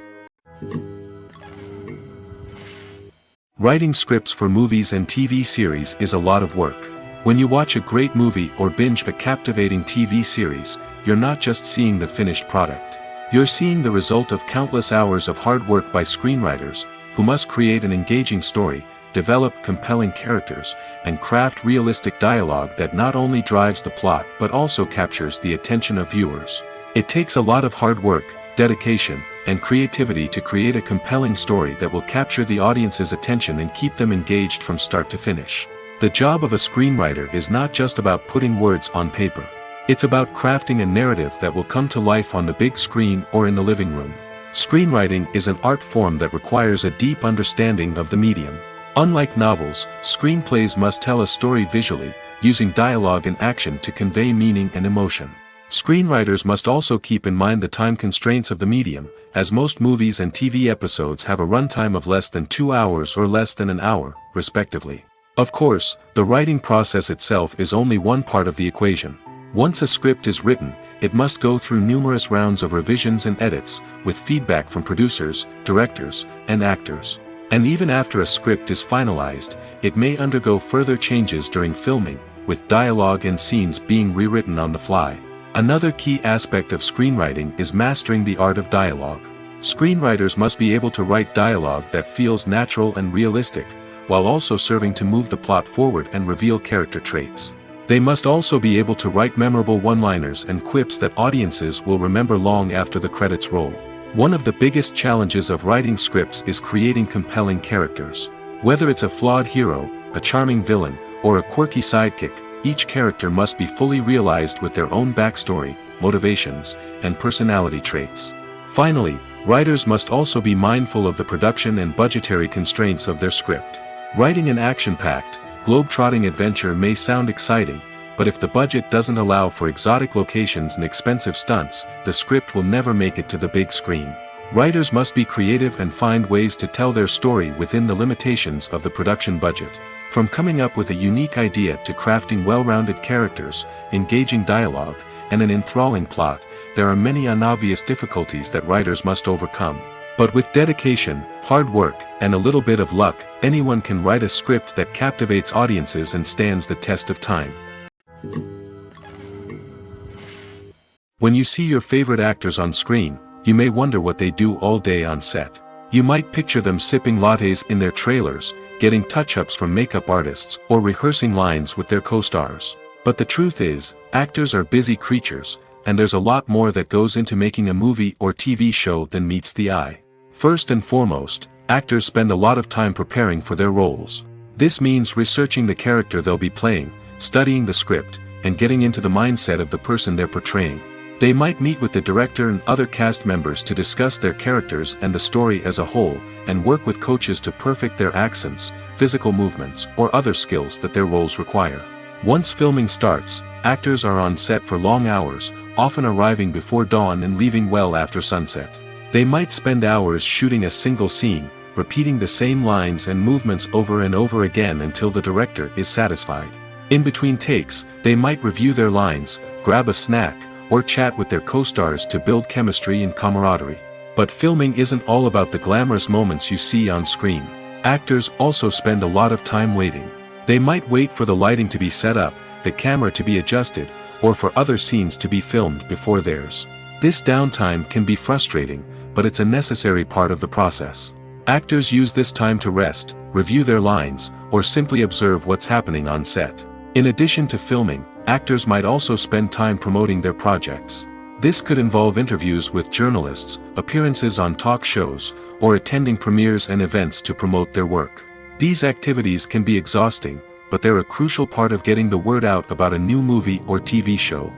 Writing scripts for movies and TV series is a lot of work. When you watch a great movie or binge a captivating TV series, you're not just seeing the finished product. You're seeing the result of countless hours of hard work by screenwriters, who must create an engaging story, develop compelling characters, and craft realistic dialogue that not only drives the plot but also captures the attention of viewers. It takes a lot of hard work, dedication, and creativity to create a compelling story that will capture the audience's attention and keep them engaged from start to finish. The job of a screenwriter is not just about putting words on paper. It's about crafting a narrative that will come to life on the big screen or in the living room. Screenwriting is an art form that requires a deep understanding of the medium. Unlike novels, screenplays must tell a story visually, using dialogue and action to convey meaning and emotion. Screenwriters must also keep in mind the time constraints of the medium, as most movies and TV episodes have a runtime of less than 2 hours or less than an hour, respectively. Of course, the writing process itself is only one part of the equation. Once a script is written, it must go through numerous rounds of revisions and edits, with feedback from producers, directors, and actors. And even after a script is finalized, it may undergo further changes during filming, with dialogue and scenes being rewritten on the fly. Another key aspect of screenwriting is mastering the art of dialogue. Screenwriters must be able to write dialogue that feels natural and realistic, while also serving to move the plot forward and reveal character traits. They must also be able to write memorable one-liners and quips that audiences will remember long after the credits roll. One of the biggest challenges of writing scripts is creating compelling characters. Whether it's a flawed hero, a charming villain, or a quirky sidekick, each character must be fully realized with their own backstory, motivations, and personality traits. Finally, writers must also be mindful of the production and budgetary constraints of their script. Writing an action-packed, globe-trotting adventure may sound exciting, but if the budget doesn't allow for exotic locations and expensive stunts, the script will never make it to the big screen. Writers must be creative and find ways to tell their story within the limitations of the production budget. From coming up with a unique idea to crafting well-rounded characters, engaging dialogue, and an enthralling plot, there are many unobvious difficulties that writers must overcome. But with dedication, hard work, and a little bit of luck, anyone can write a script that captivates audiences and stands the test of time. When you see your favorite actors on screen, you may wonder what they do all day on set. You might picture them sipping lattes in their trailers, getting touch-ups from makeup artists, or rehearsing lines with their co-stars. But the truth is, actors are busy creatures, and there's a lot more that goes into making a movie or TV show than meets the eye. First and foremost, actors spend a lot of time preparing for their roles. This means researching the character they'll be playing, studying the script, and getting into the mindset of the person they're portraying. They might meet with the director and other cast members to discuss their characters and the story as a whole, and work with coaches to perfect their accents, physical movements, or other skills that their roles require. Once filming starts, actors are on set for long hours, often arriving before dawn and leaving well after sunset. They might spend hours shooting a single scene, repeating the same lines and movements over and over again until the director is satisfied. In between takes, they might review their lines, grab a snack, or chat with their co-stars to build chemistry and camaraderie. But filming isn't all about the glamorous moments you see on screen. Actors also spend a lot of time waiting. They might wait for the lighting to be set up, the camera to be adjusted, or for other scenes to be filmed before theirs. This downtime can be frustrating, but it's a necessary part of the process. Actors use this time to rest, review their lines, or simply observe what's happening on set. In addition to filming, actors might also spend time promoting their projects. This could involve interviews with journalists, appearances on talk shows, or attending premieres and events to promote their work. These activities can be exhausting, but they're a crucial part of getting the word out about a new movie or TV show.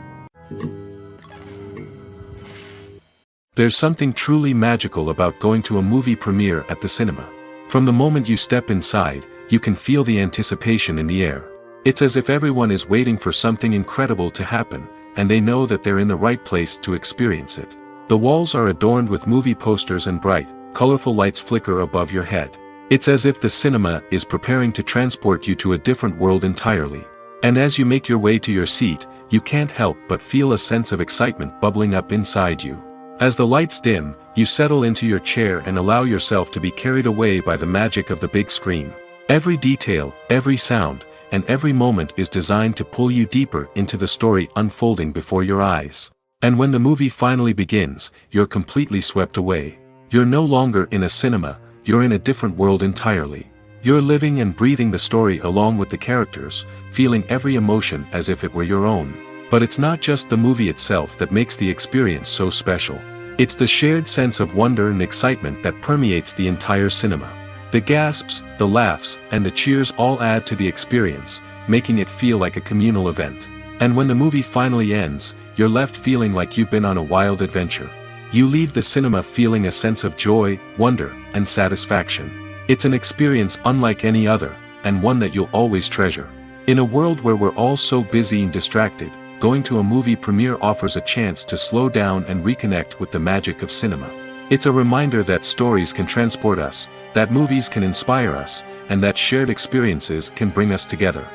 There's something truly magical about going to a movie premiere at the cinema. From the moment you step inside, you can feel the anticipation in the air. It's as if everyone is waiting for something incredible to happen, and they know that they're in the right place to experience it. The walls are adorned with movie posters and bright, colorful lights flicker above your head. It's as if the cinema is preparing to transport you to a different world entirely. And as you make your way to your seat, you can't help but feel a sense of excitement bubbling up inside you. As the lights dim, you settle into your chair and allow yourself to be carried away by the magic of the big screen. Every detail, every sound, and every moment is designed to pull you deeper into the story unfolding before your eyes. And when the movie finally begins, you're completely swept away. You're no longer in a cinema, you're in a different world entirely. You're living and breathing the story along with the characters, feeling every emotion as if it were your own. But it's not just the movie itself that makes the experience so special. It's the shared sense of wonder and excitement that permeates the entire cinema. The gasps, the laughs, and the cheers all add to the experience, making it feel like a communal event. And when the movie finally ends, you're left feeling like you've been on a wild adventure. You leave the cinema feeling a sense of joy, wonder, and satisfaction. It's an experience unlike any other, and one that you'll always treasure. In a world where we're all so busy and distracted, going to a movie premiere offers a chance to slow down and reconnect with the magic of cinema. It's a reminder that stories can transport us, that movies can inspire us, and that shared experiences can bring us together.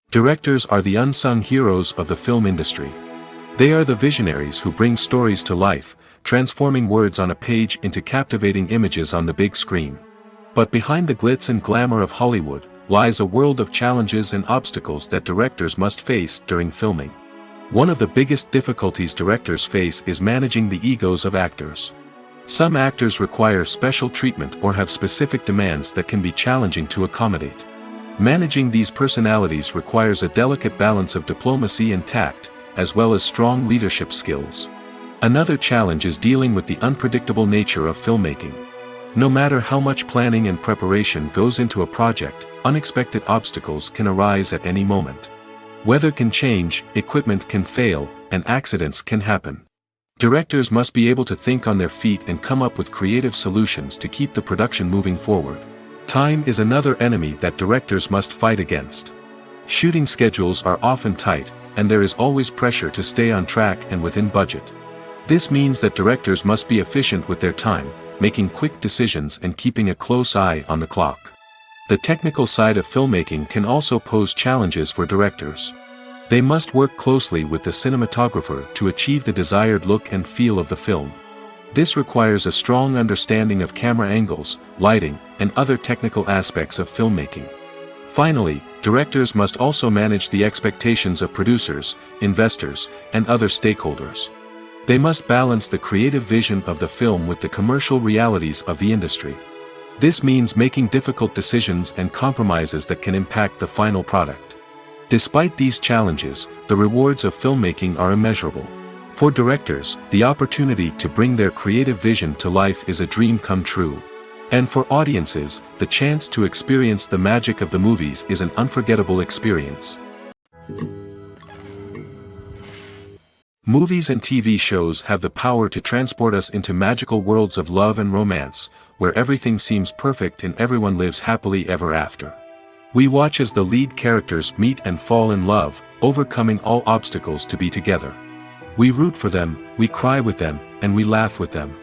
Directors are the unsung heroes of the film industry. They are the visionaries who bring stories to life, transforming words on a page into captivating images on the big screen. But behind the glitz and glamour of Hollywood lies a world of challenges and obstacles that directors must face during filming. One of the biggest difficulties directors face is managing the egos of actors. Some actors require special treatment or have specific demands that can be challenging to accommodate. Managing these personalities requires a delicate balance of diplomacy and tact, as well as strong leadership skills. Another challenge is dealing with the unpredictable nature of filmmaking. No matter how much planning and preparation goes into a project, unexpected obstacles can arise at any moment. Weather can change, equipment can fail, and accidents can happen. Directors must be able to think on their feet and come up with creative solutions to keep the production moving forward. Time is another enemy that directors must fight against. Shooting schedules are often tight, and there is always pressure to stay on track and within budget. This means that directors must be efficient with their time, making quick decisions and keeping a close eye on the clock. The technical side of filmmaking can also pose challenges for directors. They must work closely with the cinematographer to achieve the desired look and feel of the film. This requires a strong understanding of camera angles, lighting, and other technical aspects of filmmaking. Finally, directors must also manage the expectations of producers, investors, and other stakeholders. They must balance the creative vision of the film with the commercial realities of the industry. This means making difficult decisions and compromises that can impact the final product. Despite these challenges, the rewards of filmmaking are immeasurable. For directors, the opportunity to bring their creative vision to life is a dream come true. And for audiences, the chance to experience the magic of the movies is an unforgettable experience. Movies and TV shows have the power to transport us into magical worlds of love and romance, where everything seems perfect and everyone lives happily ever after. We watch as the lead characters meet and fall in love, overcoming all obstacles to be together. We root for them, we cry with them, and we laugh with them.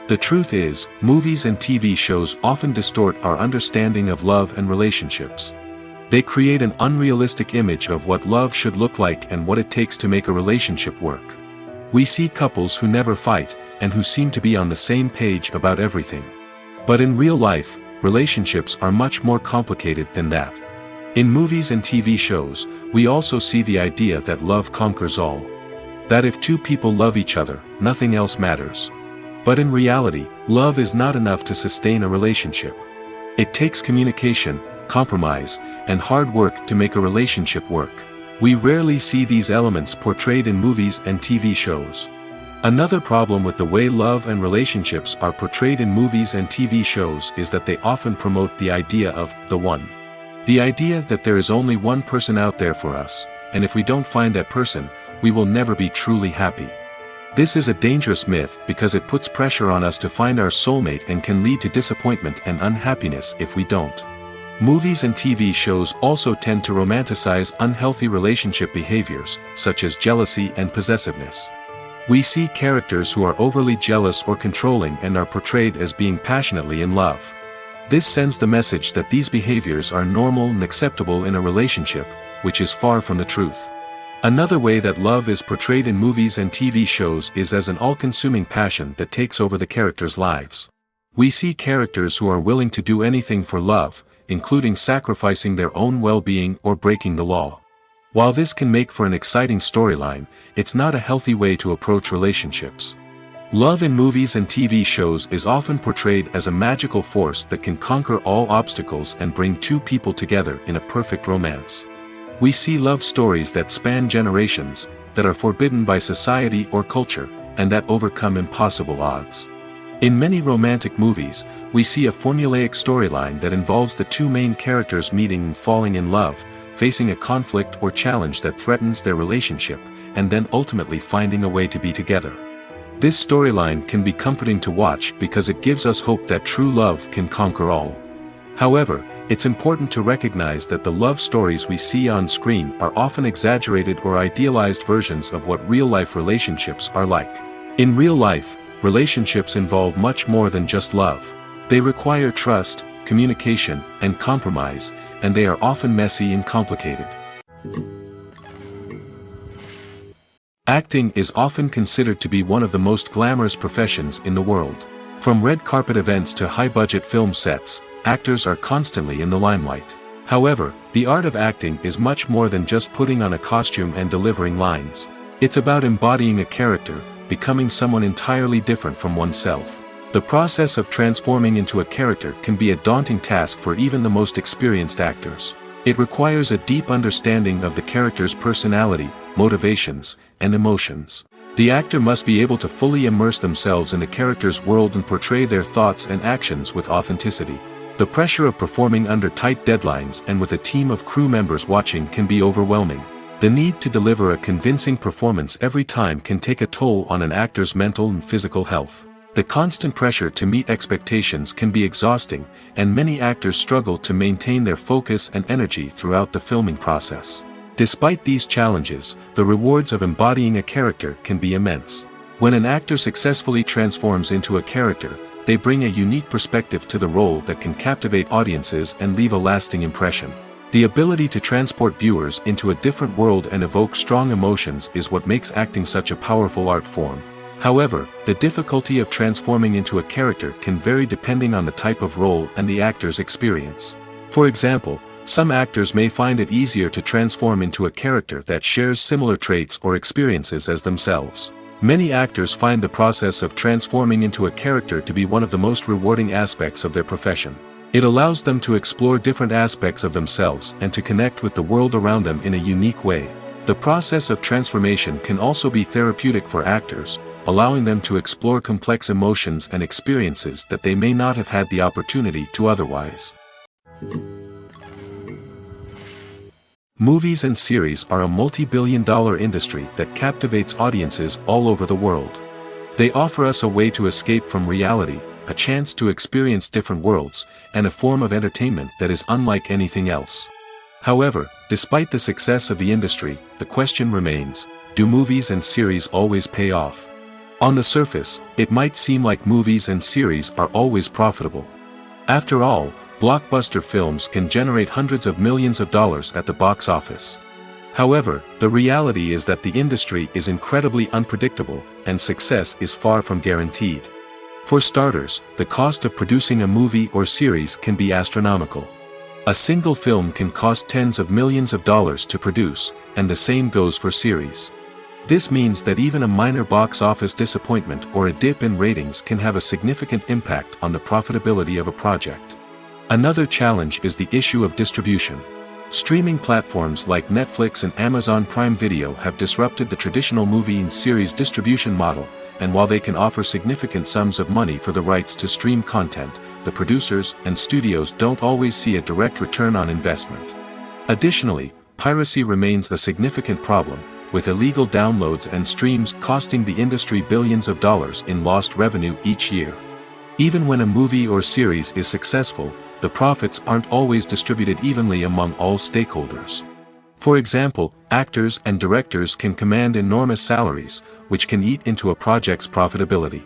The truth is, movies and TV shows often distort our understanding of love and relationships. They create an unrealistic image of what love should look like and what it takes to make a relationship work. We see couples who never fight, and who seem to be on the same page about everything. But in real life, relationships are much more complicated than that. In movies and TV shows, we also see the idea that love conquers all. That if two people love each other, nothing else matters. But in reality, love is not enough to sustain a relationship. It takes communication, compromise, and hard work to make a relationship work. We rarely see these elements portrayed in movies and TV shows. Another problem with the way love and relationships are portrayed in movies and TV shows is that they often promote the idea of the one. The idea that there is only one person out there for us, and if we don't find that person, we will never be truly happy. This is a dangerous myth because it puts pressure on us to find our soulmate and can lead to disappointment and unhappiness if we don't. Movies and TV shows also tend to romanticize unhealthy relationship behaviors, such as jealousy and possessiveness. We see characters who are overly jealous or controlling and are portrayed as being passionately in love. This sends the message that these behaviors are normal and acceptable in a relationship, which is far from the truth. Another way that love is portrayed in movies and TV shows is as an all-consuming passion that takes over the characters' lives. We see characters who are willing to do anything for love, including sacrificing their own well-being or breaking the law. While this can make for an exciting storyline, it's not a healthy way to approach relationships. Love in movies and TV shows is often portrayed as a magical force that can conquer all obstacles and bring two people together in a perfect romance. We see love stories that span generations, that are forbidden by society or culture, and that overcome impossible odds. In many romantic movies, we see a formulaic storyline that involves the two main characters meeting and falling in love, facing a conflict or challenge that threatens their relationship, and then ultimately finding a way to be together. This storyline can be comforting to watch because it gives us hope that true love can conquer all. However, it's important to recognize that the love stories we see on screen are often exaggerated or idealized versions of what real-life relationships are like. In real life, relationships involve much more than just love. They require trust, communication, and compromise, and they are often messy and complicated. Acting is often considered to be one of the most glamorous professions in the world. From red carpet events to high-budget film sets, actors are constantly in the limelight. However, the art of acting is much more than just putting on a costume and delivering lines. It's about embodying a character, becoming someone entirely different from oneself. The process of transforming into a character can be a daunting task for even the most experienced actors. It requires a deep understanding of the character's personality, motivations, and emotions. The actor must be able to fully immerse themselves in the character's world and portray their thoughts and actions with authenticity. The pressure of performing under tight deadlines and with a team of crew members watching can be overwhelming. The need to deliver a convincing performance every time can take a toll on an actor's mental and physical health. The constant pressure to meet expectations can be exhausting, and many actors struggle to maintain their focus and energy throughout the filming process. Despite these challenges, the rewards of embodying a character can be immense. When an actor successfully transforms into a character, they bring a unique perspective to the role that can captivate audiences and leave a lasting impression. The ability to transport viewers into a different world and evoke strong emotions is what makes acting such a powerful art form. However, the difficulty of transforming into a character can vary depending on the type of role and the actor's experience. For example, some actors may find it easier to transform into a character that shares similar traits or experiences as themselves. Many actors find the process of transforming into a character to be one of the most rewarding aspects of their profession. It allows them to explore different aspects of themselves and to connect with the world around them in a unique way. The process of transformation can also be therapeutic for actors, allowing them to explore complex emotions and experiences that they may not have had the opportunity to otherwise. Movies and series are a multi-billion-dollar industry that captivates audiences all over the world. They offer us a way to escape from reality, a chance to experience different worlds, and a form of entertainment that is unlike anything else. However, despite the success of the industry, the question remains, do movies and series always pay off? On the surface, it might seem like movies and series are always profitable. After all, blockbuster films can generate hundreds of millions of dollars at the box office. However, the reality is that the industry is incredibly unpredictable, and success is far from guaranteed. For starters, the cost of producing a movie or series can be astronomical. A single film can cost tens of millions of dollars to produce, and the same goes for series. This means that even a minor box office disappointment or a dip in ratings can have a significant impact on the profitability of a project. Another challenge is the issue of distribution. Streaming platforms like Netflix and Amazon Prime Video have disrupted the traditional movie and series distribution model, and while they can offer significant sums of money for the rights to stream content, the producers and studios don't always see a direct return on investment. Additionally, piracy remains a significant problem, with illegal downloads and streams costing the industry billions of dollars in lost revenue each year. Even when a movie or series is successful, the profits aren't always distributed evenly among all stakeholders. For example, actors and directors can command enormous salaries, which can eat into a project's profitability.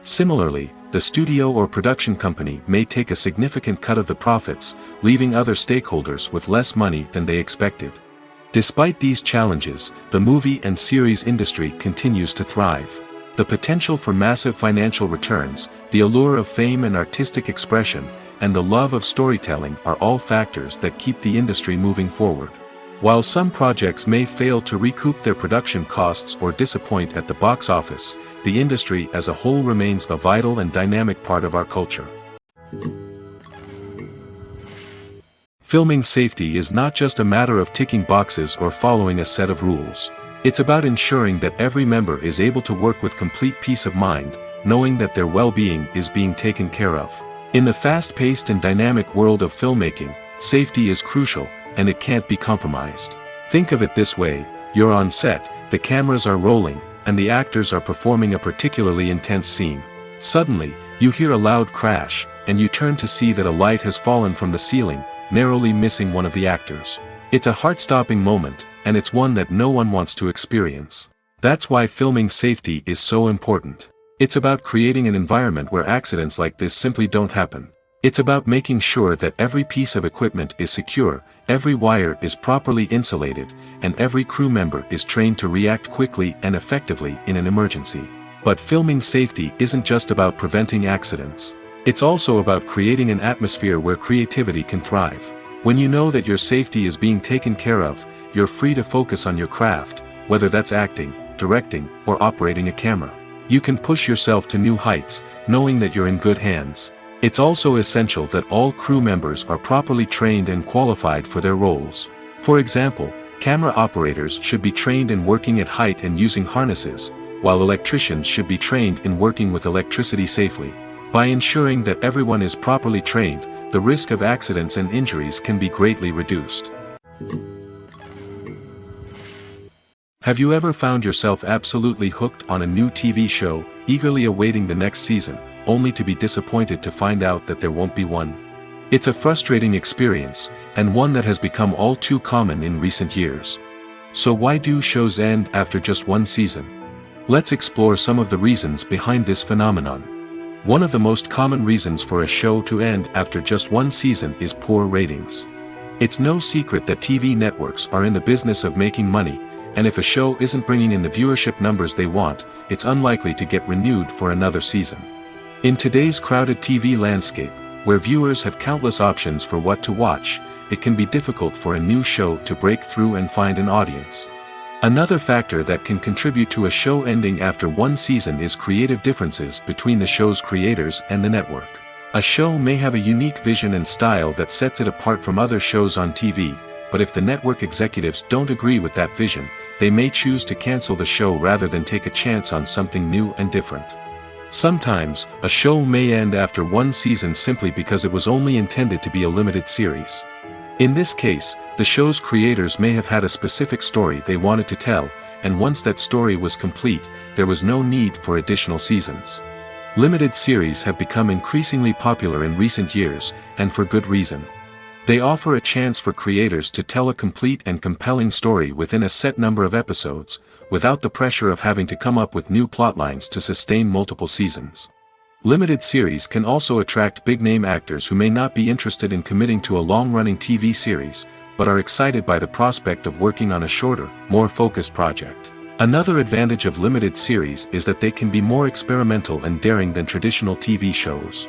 Similarly, the studio or production company may take a significant cut of the profits, leaving other stakeholders with less money than they expected. Despite these challenges, the movie and series industry continues to thrive. The potential for massive financial returns, the allure of fame and artistic expression, and the love of storytelling are all factors that keep the industry moving forward. While some projects may fail to recoup their production costs or disappoint at the box office, the industry as a whole remains a vital and dynamic part of our culture. Filming safety is not just a matter of ticking boxes or following a set of rules. It's about ensuring that every member is able to work with complete peace of mind, knowing that their well-being is being taken care of. In the fast-paced and dynamic world of filmmaking, safety is crucial, and it can't be compromised. Think of it this way: you're on set, the cameras are rolling, and the actors are performing a particularly intense scene. Suddenly, you hear a loud crash, and you turn to see that a light has fallen from the ceiling, narrowly missing one of the actors. It's a heart-stopping moment, and it's one that no one wants to experience. That's why filming safety is so important. It's about creating an environment where accidents like this simply don't happen. It's about making sure that every piece of equipment is secure, every wire is properly insulated, and every crew member is trained to react quickly and effectively in an emergency. But filming safety isn't just about preventing accidents. It's also about creating an atmosphere where creativity can thrive. When you know that your safety is being taken care of, you're free to focus on your craft, whether that's acting, directing, or operating a camera. You can push yourself to new heights, knowing that you're in good hands. It's also essential that all crew members are properly trained and qualified for their roles. For example, camera operators should be trained in working at height and using harnesses, while electricians should be trained in working with electricity safely. By ensuring that everyone is properly trained, the risk of accidents and injuries can be greatly reduced. Have you ever found yourself absolutely hooked on a new TV show, eagerly awaiting the next season, only to be disappointed to find out that there won't be one? It's a frustrating experience, and one that has become all too common in recent years. So why do shows end after just one season? Let's explore some of the reasons behind this phenomenon. One of the most common reasons for a show to end after just one season is poor ratings. It's no secret that TV networks are in the business of making money, and if a show isn't bringing in the viewership numbers they want, it's unlikely to get renewed for another season. In today's crowded TV landscape, where viewers have countless options for what to watch, it can be difficult for a new show to break through and find an audience. Another factor that can contribute to a show ending after one season is creative differences between the show's creators and the network. A show may have a unique vision and style that sets it apart from other shows on TV, but if the network executives don't agree with that vision, they may choose to cancel the show rather than take a chance on something new and different. Sometimes, a show may end after one season simply because it was only intended to be a limited series. In this case, the show's creators may have had a specific story they wanted to tell, and once that story was complete, there was no need for additional seasons. Limited series have become increasingly popular in recent years, and for good reason. They offer a chance for creators to tell a complete and compelling story within a set number of episodes, without the pressure of having to come up with new plotlines to sustain multiple seasons. Limited series can also attract big-name actors who may not be interested in committing to a long-running TV series, but are excited by the prospect of working on a shorter, more focused project. Another advantage of limited series is that they can be more experimental and daring than traditional TV shows.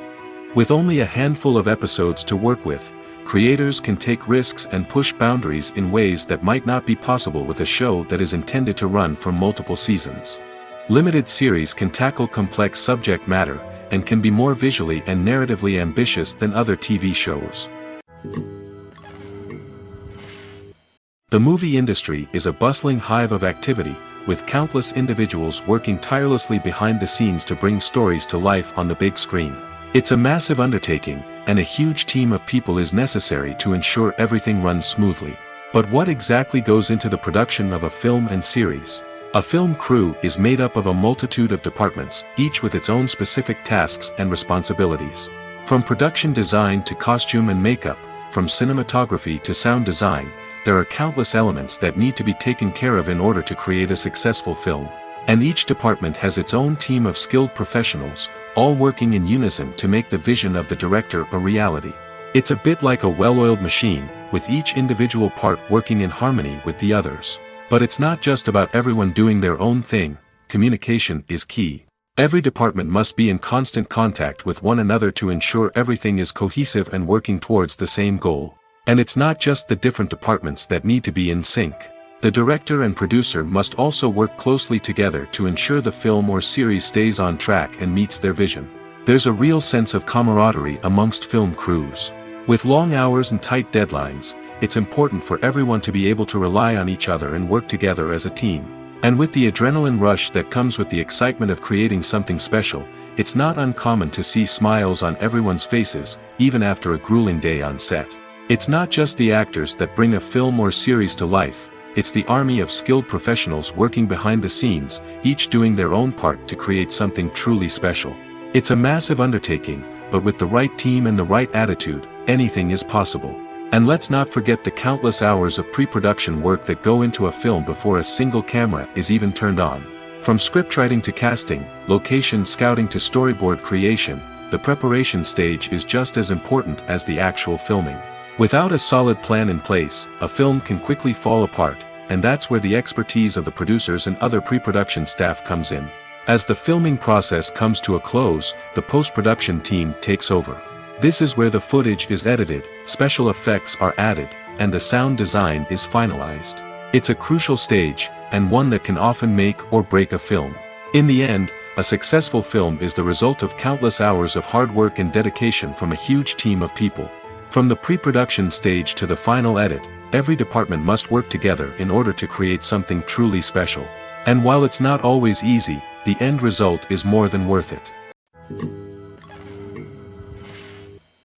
With only a handful of episodes to work with, creators can take risks and push boundaries in ways that might not be possible with a show that is intended to run for multiple seasons. Limited series can tackle complex subject matter, and can be more visually and narratively ambitious than other TV shows. The movie industry is a bustling hive of activity, with countless individuals working tirelessly behind the scenes to bring stories to life on the big screen. It's a massive undertaking, and a huge team of people is necessary to ensure everything runs smoothly. But what exactly goes into the production of a film and series? A film crew is made up of a multitude of departments, each with its own specific tasks and responsibilities. From production design to costume and makeup, from cinematography to sound design, there are countless elements that need to be taken care of in order to create a successful film. And each department has its own team of skilled professionals, all working in unison to make the vision of the director a reality. It's a bit like a well-oiled machine, with each individual part working in harmony with the others. But it's not just about everyone doing their own thing. Communication is key. Every department must be in constant contact with one another to ensure everything is cohesive and working towards the same goal. And it's not just the different departments that need to be in sync. The director and producer must also work closely together to ensure the film or series stays on track and meets their vision. There's a real sense of camaraderie amongst film crews. With long hours and tight deadlines, it's important for everyone to be able to rely on each other and work together as a team. And with the adrenaline rush that comes with the excitement of creating something special, it's not uncommon to see smiles on everyone's faces, even after a grueling day on set. It's not just the actors that bring a film or series to life, it's the army of skilled professionals working behind the scenes, each doing their own part to create something truly special. It's a massive undertaking, but with the right team and the right attitude, anything is possible. And let's not forget the countless hours of pre-production work that go into a film before a single camera is even turned on. From scriptwriting to casting, location scouting to storyboard creation, the preparation stage is just as important as the actual filming. Without a solid plan in place, a film can quickly fall apart, and that's where the expertise of the producers and other pre-production staff comes in. As the filming process comes to a close, the post-production team takes over. This is where the footage is edited, special effects are added, and the sound design is finalized. It's a crucial stage, and one that can often make or break a film. In the end, a successful film is the result of countless hours of hard work and dedication from a huge team of people. From the pre-production stage to the final edit, every department must work together in order to create something truly special. And while it's not always easy, the end result is more than worth it.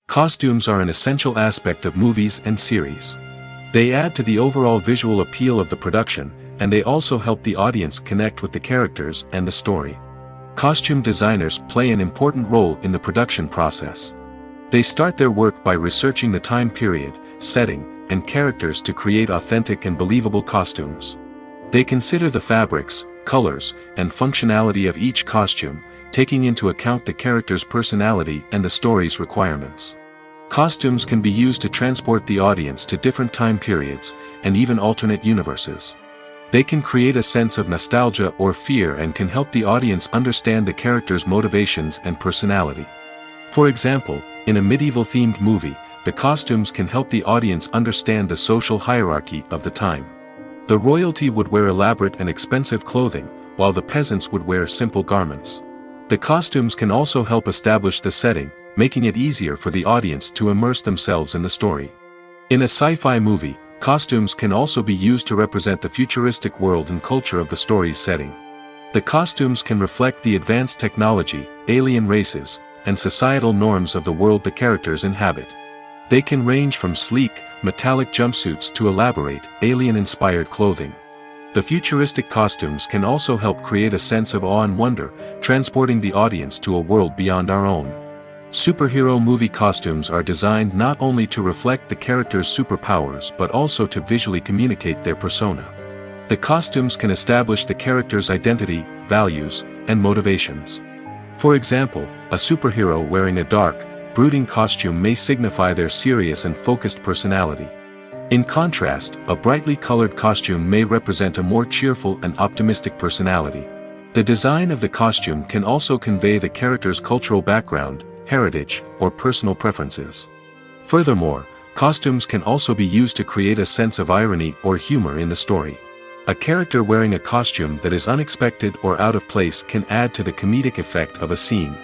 Costumes are an essential aspect of movies and series. They add to the overall visual appeal of the production, and they also help the audience connect with the characters and the story. Costume designers play an important role in the production process. They start their work by researching the time period, setting, and characters to create authentic and believable costumes. They consider the fabrics, colors, and functionality of each costume, taking into account the character's personality and the story's requirements. Costumes can be used to transport the audience to different time periods, and even alternate universes. They can create a sense of nostalgia or fear and can help the audience understand the character's motivations and personality. For example, in a medieval-themed movie, the costumes can help the audience understand the social hierarchy of the time. The royalty would wear elaborate and expensive clothing, while the peasants would wear simple garments. The costumes can also help establish the setting, making it easier for the audience to immerse themselves in the story. In a sci-fi movie, costumes can also be used to represent the futuristic world and culture of the story's setting. The costumes can reflect the advanced technology, alien races, and societal norms of the world the characters inhabit. They can range from sleek, metallic jumpsuits to elaborate, alien-inspired clothing. The futuristic costumes can also help create a sense of awe and wonder, transporting the audience to a world beyond our own. Superhero movie costumes are designed not only to reflect the character's superpowers but also to visually communicate their persona. The costumes can establish the character's identity, values, and motivations. For example, a superhero wearing a dark, brooding costume may signify their serious and focused personality. In contrast, a brightly colored costume may represent a more cheerful and optimistic personality. The design of the costume can also convey the character's cultural background, heritage, or personal preferences. Furthermore, costumes can also be used to create a sense of irony or humor in the story. A character wearing a costume that is unexpected or out of place can add to the comedic effect of a scene.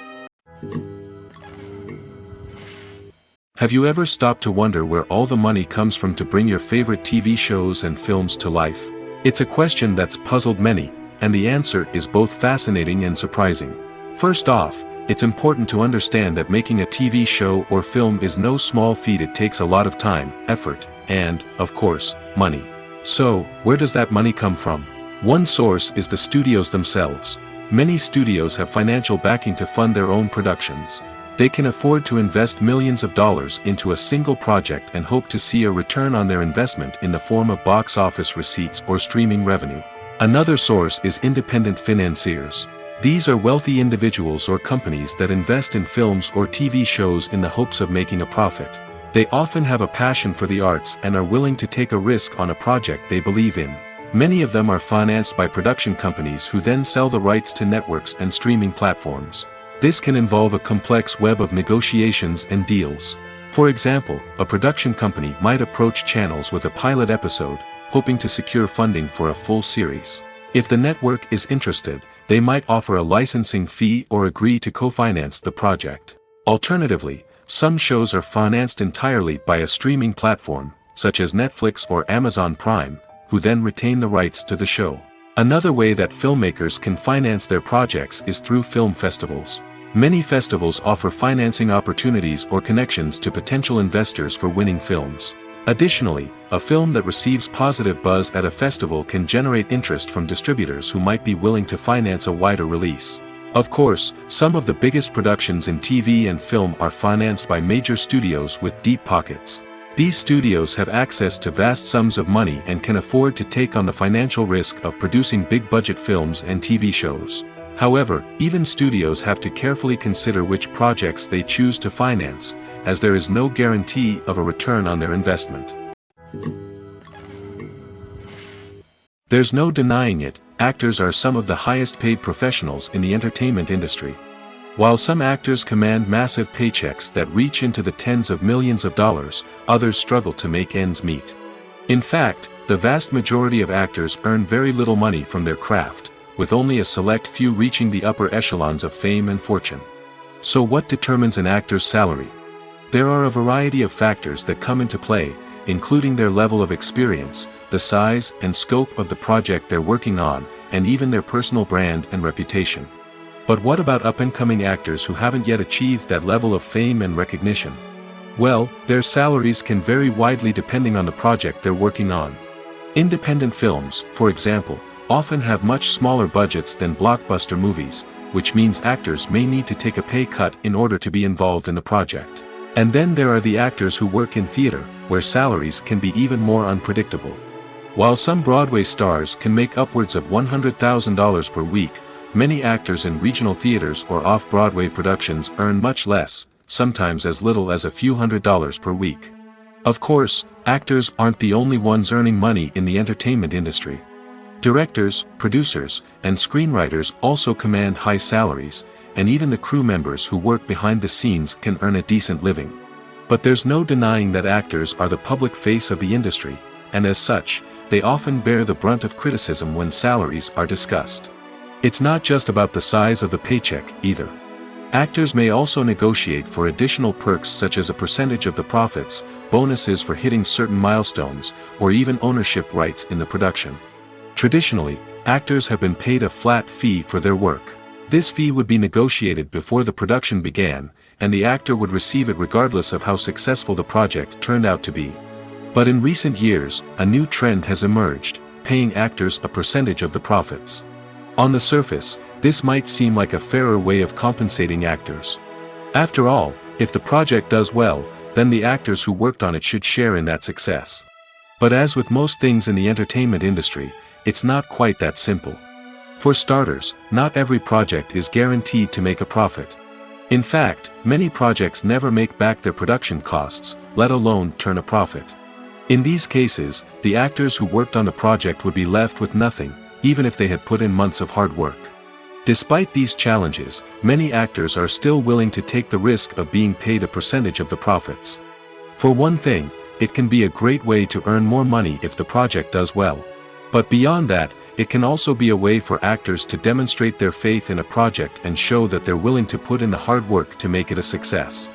Have you ever stopped to wonder where all the money comes from to bring your favorite TV shows and films to life? It's a question that's puzzled many, and the answer is both fascinating and surprising. First off, it's important to understand that making a TV show or film is no small feat. It takes a lot of time, effort, and, of course, money. So, where does that money come from? One source is the studios themselves. Many studios have financial backing to fund their own productions. They can afford to invest millions of dollars into a single project and hope to see a return on their investment in the form of box office receipts or streaming revenue. Another source is independent financiers. These are wealthy individuals or companies that invest in films or TV shows in the hopes of making a profit. They often have a passion for the arts and are willing to take a risk on a project they believe in. Many of them are financed by production companies who then sell the rights to networks and streaming platforms. This can involve a complex web of negotiations and deals. For example, a production company might approach channels with a pilot episode, hoping to secure funding for a full series. If the network is interested, they might offer a licensing fee or agree to co-finance the project. Alternatively, some shows are financed entirely by a streaming platform, such as Netflix or Amazon Prime, who then retain the rights to the show. Another way that filmmakers can finance their projects is through film festivals. Many festivals offer financing opportunities or connections to potential investors for winning films. Additionally, a film that receives positive buzz at a festival can generate interest from distributors who might be willing to finance a wider release. Of course, some of the biggest productions in TV and film are financed by major studios with deep pockets. These studios have access to vast sums of money and can afford to take on the financial risk of producing big-budget films and TV shows. However, even studios have to carefully consider which projects they choose to finance, as there is no guarantee of a return on their investment. There's no denying it, actors are some of the highest-paid professionals in the entertainment industry. While some actors command massive paychecks that reach into the tens of millions of dollars, others struggle to make ends meet. In fact, the vast majority of actors earn very little money from their craft, with only a select few reaching the upper echelons of fame and fortune. So what determines an actor's salary? There are a variety of factors that come into play, including their level of experience, the size and scope of the project they're working on, and even their personal brand and reputation. But what about up-and-coming actors who haven't yet achieved that level of fame and recognition? Well, their salaries can vary widely depending on the project they're working on. Independent films, for example, often have much smaller budgets than blockbuster movies, which means actors may need to take a pay cut in order to be involved in the project. And then there are the actors who work in theater, where salaries can be even more unpredictable. While some Broadway stars can make upwards of $100,000 per week, many actors in regional theaters or off-Broadway productions earn much less, sometimes as little as a few $100s per week. Of course, actors aren't the only ones earning money in the entertainment industry. Directors, producers, and screenwriters also command high salaries, and even the crew members who work behind the scenes can earn a decent living. But there's no denying that actors are the public face of the industry, and as such, they often bear the brunt of criticism when salaries are discussed. It's not just about the size of the paycheck, either. Actors may also negotiate for additional perks such as a percentage of the profits, bonuses for hitting certain milestones, or even ownership rights in the production. Traditionally, actors have been paid a flat fee for their work. This fee would be negotiated before the production began, and the actor would receive it regardless of how successful the project turned out to be. But in recent years, a new trend has emerged, paying actors a percentage of the profits. On the surface, this might seem like a fairer way of compensating actors. After all, if the project does well, then the actors who worked on it should share in that success. But as with most things in the entertainment industry, it's not quite that simple. For starters, not every project is guaranteed to make a profit. In fact, many projects never make back their production costs, let alone turn a profit. In these cases, the actors who worked on the project would be left with nothing, even if they had put in months of hard work. Despite these challenges, many actors are still willing to take the risk of being paid a percentage of the profits. For one thing, it can be a great way to earn more money if the project does well. But beyond that, it can also be a way for actors to demonstrate their faith in a project and show that they're willing to put in the hard work to make it a success.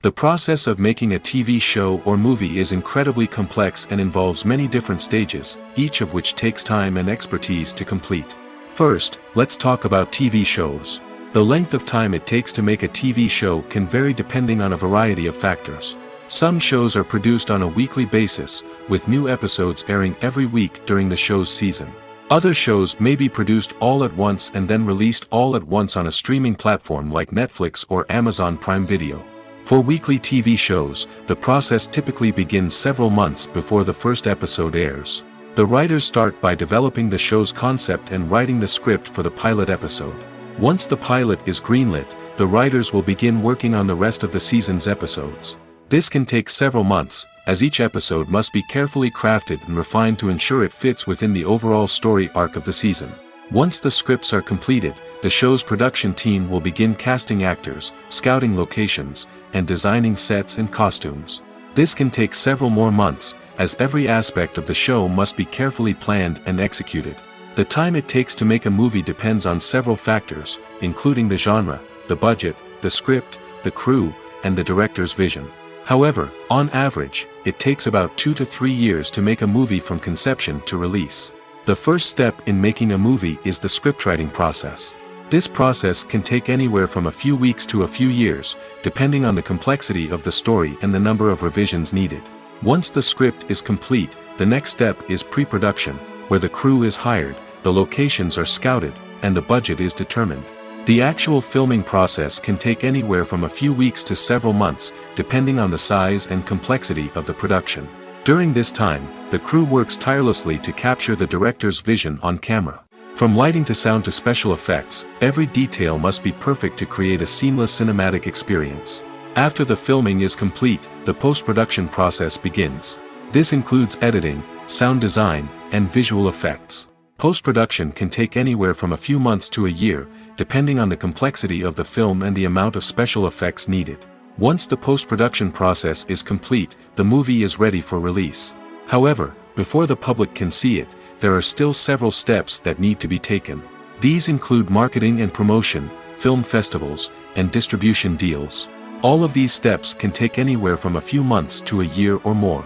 The process of making a TV show or movie is incredibly complex and involves many different stages, each of which takes time and expertise to complete. First, let's talk about TV shows. The length of time it takes to make a TV show can vary depending on a variety of factors. Some shows are produced on a weekly basis, with new episodes airing every week during the show's season. Other shows may be produced all at once and then released all at once on a streaming platform like Netflix or Amazon Prime Video. For weekly TV shows, the process typically begins several months before the first episode airs. The writers start by developing the show's concept and writing the script for the pilot episode. Once the pilot is greenlit, the writers will begin working on the rest of the season's episodes. This can take several months, as each episode must be carefully crafted and refined to ensure it fits within the overall story arc of the season. Once the scripts are completed, the show's production team will begin casting actors, scouting locations, and designing sets and costumes. This can take several more months, as every aspect of the show must be carefully planned and executed. The time it takes to make a movie depends on several factors, including the genre, the budget, the script, the crew, and the director's vision. However, on average, it takes about 2 to 3 years to make a movie from conception to release. The first step in making a movie is the scriptwriting process. This process can take anywhere from a few weeks to a few years, depending on the complexity of the story and the number of revisions needed. Once the script is complete, the next step is pre-production, where the crew is hired, the locations are scouted, and the budget is determined. The actual filming process can take anywhere from a few weeks to several months, depending on the size and complexity of the production. During this time, the crew works tirelessly to capture the director's vision on camera. From lighting to sound to special effects, every detail must be perfect to create a seamless cinematic experience. After the filming is complete, the post-production process begins. This includes editing, sound design, and visual effects. Post-production can take anywhere from a few months to a year, depending on the complexity of the film and the amount of special effects needed. Once the post-production process is complete, the movie is ready for release. However, before the public can see it, there are still several steps that need to be taken. These include marketing and promotion, film festivals, and distribution deals. All of these steps can take anywhere from a few months to a year or more.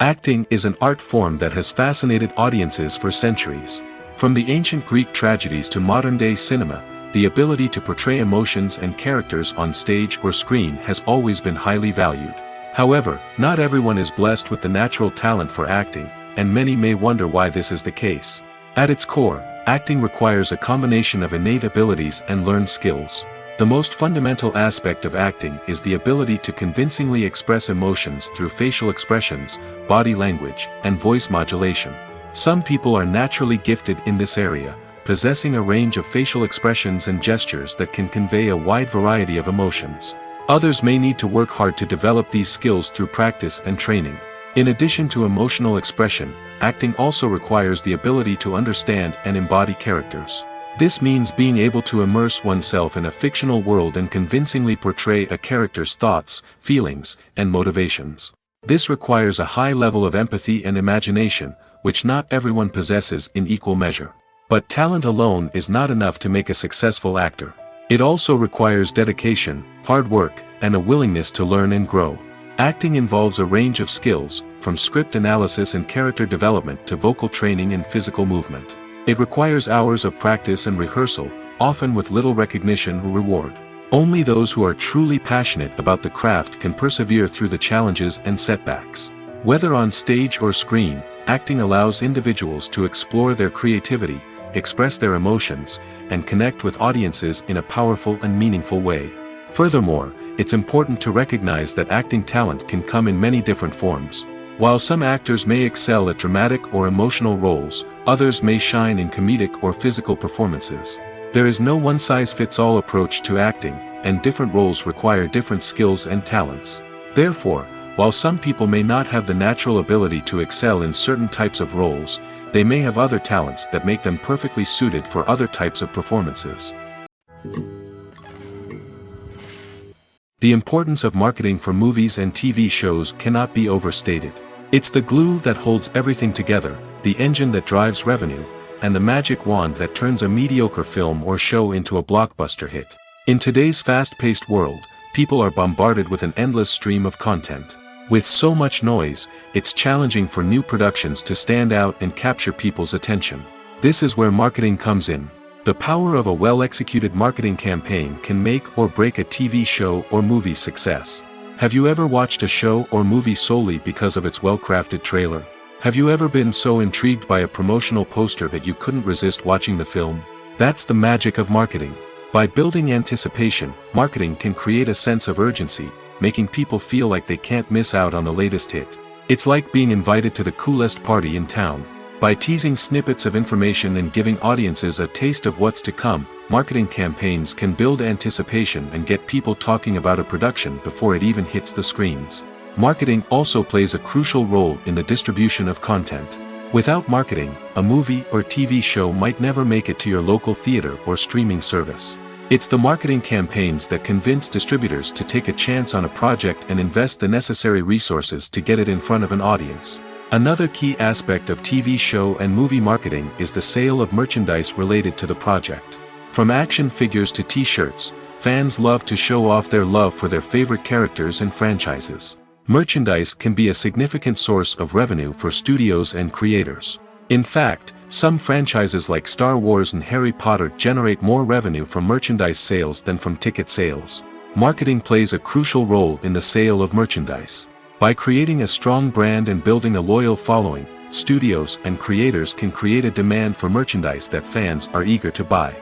Acting is an art form that has fascinated audiences for centuries. From the ancient Greek tragedies to modern-day cinema, the ability to portray emotions and characters on stage or screen has always been highly valued. However, not everyone is blessed with the natural talent for acting, and many may wonder why this is the case. At its core, acting requires a combination of innate abilities and learned skills. The most fundamental aspect of acting is the ability to convincingly express emotions through facial expressions, body language, and voice modulation. Some people are naturally gifted in this area, possessing a range of facial expressions and gestures that can convey a wide variety of emotions. Others may need to work hard to develop these skills through practice and training. In addition to emotional expression, acting also requires the ability to understand and embody characters. This means being able to immerse oneself in a fictional world and convincingly portray a character's thoughts, feelings, and motivations. This requires a high level of empathy and imagination, which not everyone possesses in equal measure. But talent alone is not enough to make a successful actor. It also requires dedication, hard work, and a willingness to learn and grow. Acting involves a range of skills, from script analysis and character development to vocal training and physical movement. It requires hours of practice and rehearsal, often with little recognition or reward. Only those who are truly passionate about the craft can persevere through the challenges and setbacks. Whether on stage or screen, acting allows individuals to explore their creativity, express their emotions, and connect with audiences in a powerful and meaningful way. Furthermore, it's important to recognize that acting talent can come in many different forms. While some actors may excel at dramatic or emotional roles, others may shine in comedic or physical performances. There is no one-size-fits-all approach to acting, and different roles require different skills and talents. Therefore, while some people may not have the natural ability to excel in certain types of roles, they may have other talents that make them perfectly suited for other types of performances. The importance of marketing for movies and TV shows cannot be overstated. It's the glue that holds everything together, the engine that drives revenue, and the magic wand that turns a mediocre film or show into a blockbuster hit. In today's fast-paced world, people are bombarded with an endless stream of content. With so much noise, it's challenging for new productions to stand out and capture people's attention. This is where marketing comes in. The power of a well-executed marketing campaign can make or break a TV show or movie's success. Have you ever watched a show or movie solely because of its well-crafted trailer? Have you ever been so intrigued by a promotional poster that you couldn't resist watching the film? That's the magic of marketing. By building anticipation, marketing can create a sense of urgency, making people feel like they can't miss out on the latest hit. It's like being invited to the coolest party in town. By teasing snippets of information and giving audiences a taste of what's to come, marketing campaigns can build anticipation and get people talking about a production before it even hits the screens. Marketing also plays a crucial role in the distribution of content. Without marketing, a movie or TV show might never make it to your local theater or streaming service. It's the marketing campaigns that convince distributors to take a chance on a project and invest the necessary resources to get it in front of an audience. Another key aspect of TV show and movie marketing is the sale of merchandise related to the project. From action figures to t-shirts, fans love to show off their love for their favorite characters and franchises. Merchandise can be a significant source of revenue for studios and creators. In fact, some franchises like Star Wars and Harry Potter generate more revenue from merchandise sales than from ticket sales. Marketing plays a crucial role in the sale of merchandise. By creating a strong brand and building a loyal following, studios and creators can create a demand for merchandise that fans are eager to buy.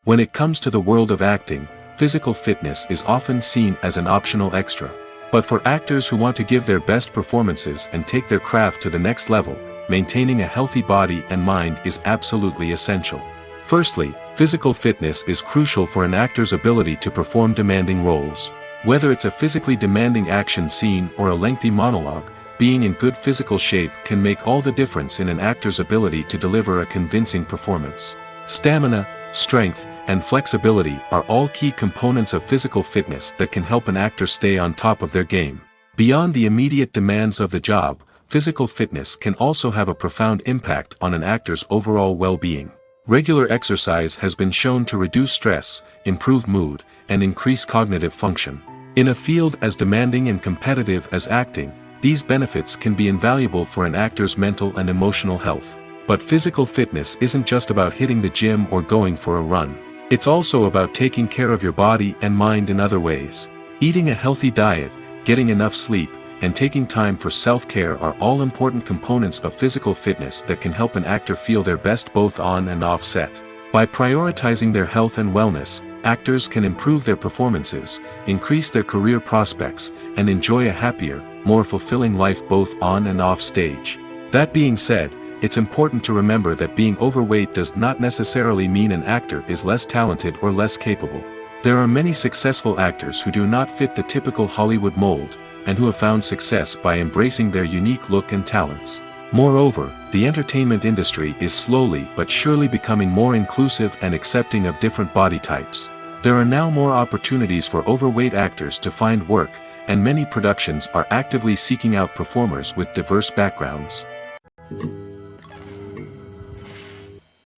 When it comes to the world of acting, physical fitness is often seen as an optional extra. But for actors who want to give their best performances and take their craft to the next level, maintaining a healthy body and mind is absolutely essential. Firstly, physical fitness is crucial for an actor's ability to perform demanding roles. Whether it's a physically demanding action scene or a lengthy monologue, being in good physical shape can make all the difference in an actor's ability to deliver a convincing performance. Stamina, strength, and flexibility are all key components of physical fitness that can help an actor stay on top of their game. Beyond the immediate demands of the job, physical fitness can also have a profound impact on an actor's overall well-being. Regular exercise has been shown to reduce stress, improve mood, and increase cognitive function. In a field as demanding and competitive as acting, these benefits can be invaluable for an actor's mental and emotional health. But physical fitness isn't just about hitting the gym or going for a run. It's also about taking care of your body and mind in other ways. Eating a healthy diet, getting enough sleep, and taking time for self-care are all important components of physical fitness that can help an actor feel their best both on and off set. By prioritizing their health and wellness, actors can improve their performances, increase their career prospects, and enjoy a happier, more fulfilling life both on and off stage. That being said, it's important to remember that being overweight does not necessarily mean an actor is less talented or less capable. There are many successful actors who do not fit the typical Hollywood mold, and who have found success by embracing their unique look and talents. Moreover, the entertainment industry is slowly but surely becoming more inclusive and accepting of different body types. There are now more opportunities for overweight actors to find work, and many productions are actively seeking out performers with diverse backgrounds.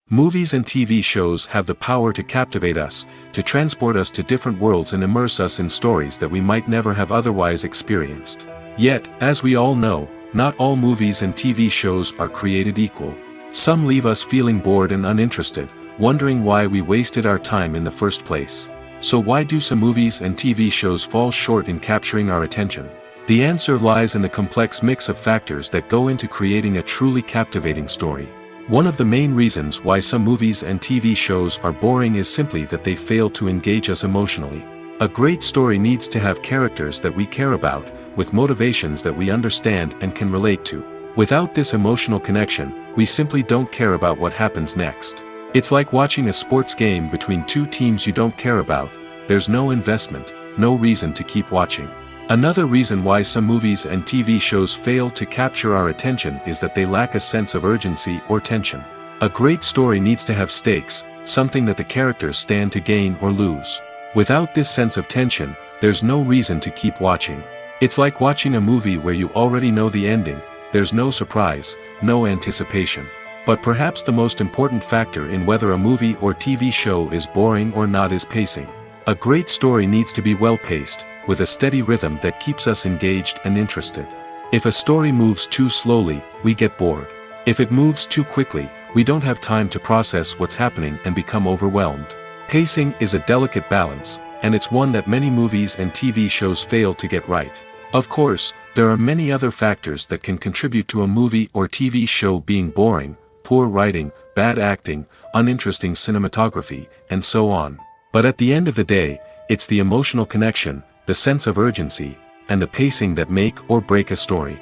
Movies and TV shows have the power to captivate us, to transport us to different worlds and immerse us in stories that we might never have otherwise experienced. Yet, as we all know, not all movies and TV shows are created equal. Some leave us feeling bored and uninterested, wondering why we wasted our time in the first place. So why do some movies and TV shows fall short in capturing our attention? The answer lies in the complex mix of factors that go into creating a truly captivating story. One of the main reasons why some movies and TV shows are boring is simply that they fail to engage us emotionally. A great story needs to have characters that we care about, with motivations that we understand and can relate to. Without this emotional connection, we simply don't care about what happens next. It's like watching a sports game between two teams you don't care about. There's no investment, no reason to keep watching. Another reason why some movies and TV shows fail to capture our attention is that they lack a sense of urgency or tension. A great story needs to have stakes, something that the characters stand to gain or lose. Without this sense of tension, there's no reason to keep watching. It's like watching a movie where you already know the ending. There's no surprise, no anticipation. But perhaps the most important factor in whether a movie or TV show is boring or not is pacing. A great story needs to be well-paced, with a steady rhythm that keeps us engaged and interested. If a story moves too slowly, we get bored. If it moves too quickly, we don't have time to process what's happening and become overwhelmed. Pacing is a delicate balance, and it's one that many movies and TV shows fail to get right. Of course, there are many other factors that can contribute to a movie or TV show being boring: poor writing, bad acting, uninteresting cinematography, and so on. But at the end of the day, it's the emotional connection, the sense of urgency, and the pacing that make or break a story.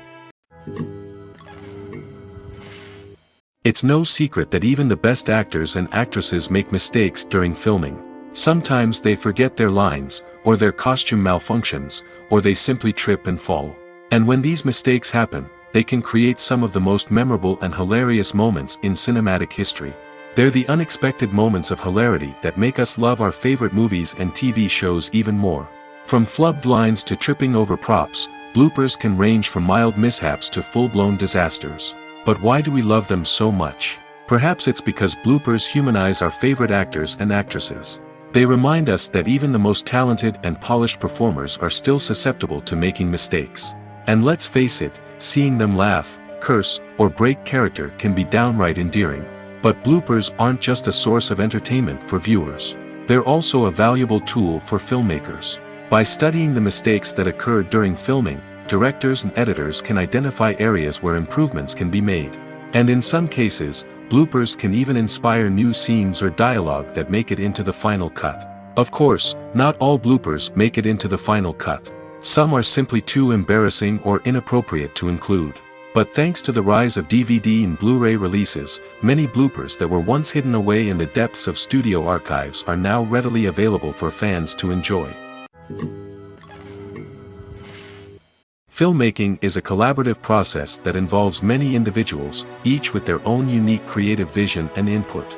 It's no secret that even the best actors and actresses make mistakes during filming. Sometimes they forget their lines, or their costume malfunctions, or they simply trip and fall. And when these mistakes happen, they can create some of the most memorable and hilarious moments in cinematic history. They're the unexpected moments of hilarity that make us love our favorite movies and TV shows even more. From flubbed lines to tripping over props, bloopers can range from mild mishaps to full-blown disasters. But why do we love them so much? Perhaps it's because bloopers humanize our favorite actors and actresses. They remind us that even the most talented and polished performers are still susceptible to making mistakes. And let's face it, seeing them laugh, curse, or break character can be downright endearing. But bloopers aren't just a source of entertainment for viewers. They're also a valuable tool for filmmakers. By studying the mistakes that occurred during filming, directors and editors can identify areas where improvements can be made. And in some cases, bloopers can even inspire new scenes or dialogue that make it into the final cut. Of course, not all bloopers make it into the final cut. Some are simply too embarrassing or inappropriate to include. But thanks to the rise of DVD and Blu-ray releases, many bloopers that were once hidden away in the depths of studio archives are now readily available for fans to enjoy. Filmmaking is a collaborative process that involves many individuals, each with their own unique creative vision and input.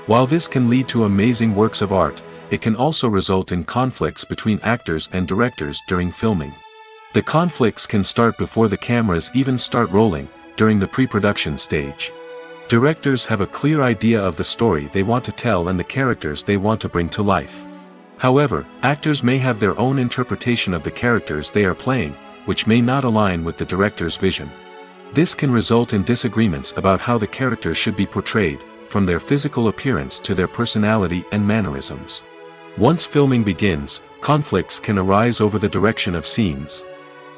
While this can lead to amazing works of art, it can also result in conflicts between actors and directors during filming. The conflicts can start before the cameras even start rolling, during the pre-production stage. Directors have a clear idea of the story they want to tell and the characters they want to bring to life. However, actors may have their own interpretation of the characters they are playing, which may not align with the director's vision. This can result in disagreements about how the character should be portrayed, from their physical appearance to their personality and mannerisms. Once filming begins, conflicts can arise over the direction of scenes.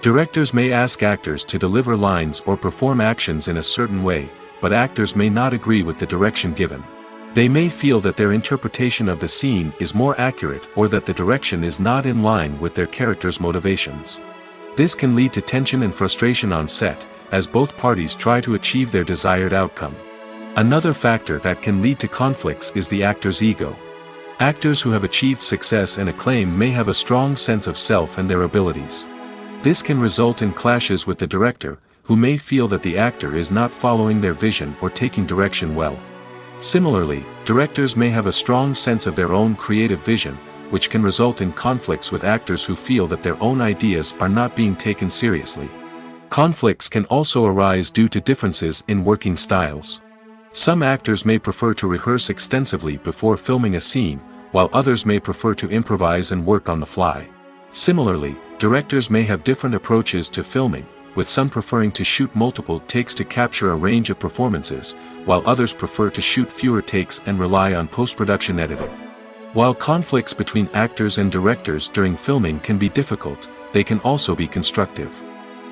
Directors may ask actors to deliver lines or perform actions in a certain way, but actors may not agree with the direction given. They may feel that their interpretation of the scene is more accurate or that the direction is not in line with their character's motivations. This can lead to tension and frustration on set, as both parties try to achieve their desired outcome. Another factor that can lead to conflicts is the actor's ego. Actors who have achieved success and acclaim may have a strong sense of self and their abilities. This can result in clashes with the director, who may feel that the actor is not following their vision or taking direction well. Similarly, directors may have a strong sense of their own creative vision, which can result in conflicts with actors who feel that their own ideas are not being taken seriously. Conflicts can also arise due to differences in working styles. Some actors may prefer to rehearse extensively before filming a scene, while others may prefer to improvise and work on the fly. Similarly, directors may have different approaches to filming, with some preferring to shoot multiple takes to capture a range of performances, while others prefer to shoot fewer takes and rely on post-production editing. While conflicts between actors and directors during filming can be difficult, they can also be constructive.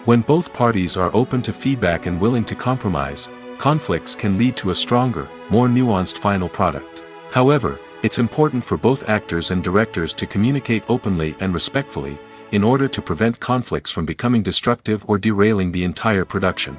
When both parties are open to feedback and willing to compromise, conflicts can lead to a stronger, more nuanced final product. However, it's important for both actors and directors to communicate openly and respectfully, in order to prevent conflicts from becoming destructive or derailing the entire production.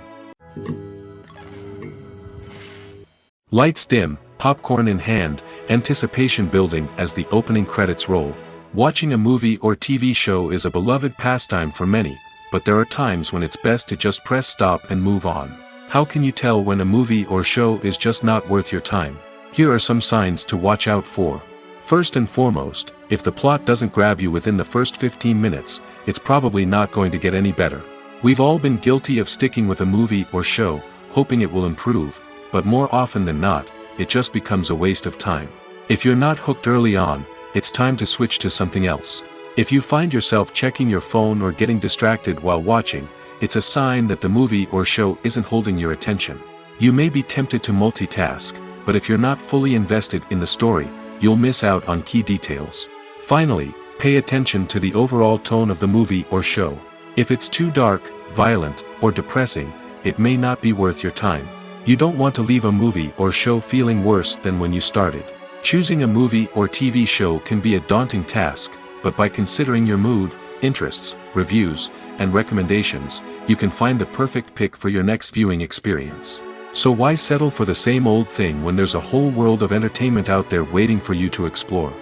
Lights dim, popcorn in hand, anticipation building as the opening credits roll. Watching a movie or TV show is a beloved pastime for many, but there are times when it's best to just press stop and move on. How can you tell when a movie or show is just not worth your time? Here are some signs to watch out for. First and foremost, if the plot doesn't grab you within the first 15 minutes, it's probably not going to get any better. We've all been guilty of sticking with a movie or show, hoping it will improve, but more often than not, it just becomes a waste of time. If you're not hooked early on, it's time to switch to something else. If you find yourself checking your phone or getting distracted while watching, it's a sign that the movie or show isn't holding your attention. You may be tempted to multitask, but if you're not fully invested in the story, you'll miss out on key details. Finally, pay attention to the overall tone of the movie or show. If it's too dark, violent, or depressing, it may not be worth your time. You don't want to leave a movie or show feeling worse than when you started. Choosing a movie or TV show can be a daunting task, but by considering your mood, interests, reviews, and recommendations, you can find the perfect pick for your next viewing experience. So why settle for the same old thing when there's a whole world of entertainment out there waiting for you to explore?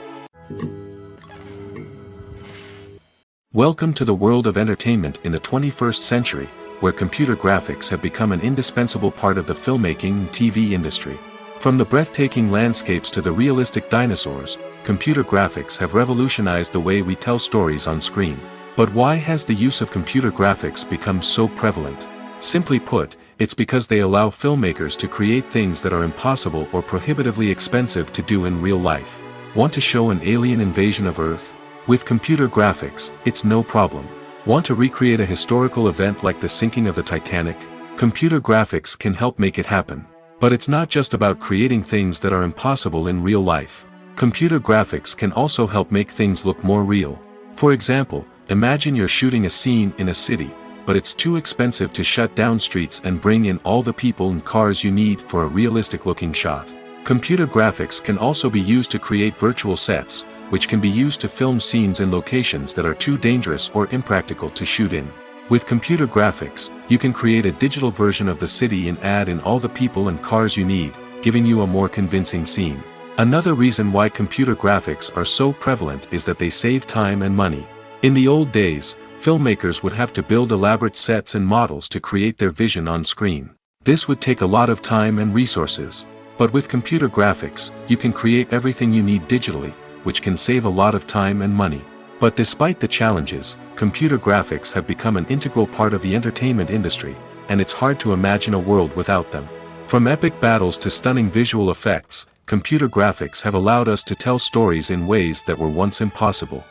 Welcome to the world of entertainment in the 21st century, where computer graphics have become an indispensable part of the filmmaking and TV industry. From the breathtaking landscapes to the realistic dinosaurs, computer graphics have revolutionized the way we tell stories on screen. But why has the use of computer graphics become so prevalent? Simply put, It's because they allow filmmakers to create things that are impossible or prohibitively expensive to do in real life. Want to show an alien invasion of Earth? With computer graphics, it's no problem. Want to recreate a historical event like the sinking of the Titanic? Computer graphics can help make it happen. But it's not just about creating things that are impossible in real life. Computer graphics can also help make things look more real. For example, imagine you're shooting a scene in a city, but it's too expensive to shut down streets and bring in all the people and cars you need for a realistic-looking shot. Computer graphics can also be used to create virtual sets, which can be used to film scenes in locations that are too dangerous or impractical to shoot in. With computer graphics, you can create a digital version of the city and add in all the people and cars you need, giving you a more convincing scene. Another reason why computer graphics are so prevalent is that they save time and money. In the old days, filmmakers would have to build elaborate sets and models to create their vision on screen. This would take a lot of time and resources. But with computer graphics, you can create everything you need digitally, which can save a lot of time and money. But despite the challenges, computer graphics have become an integral part of the entertainment industry, and it's hard to imagine a world without them. From epic battles to stunning visual effects, computer graphics have allowed us to tell stories in ways that were once impossible.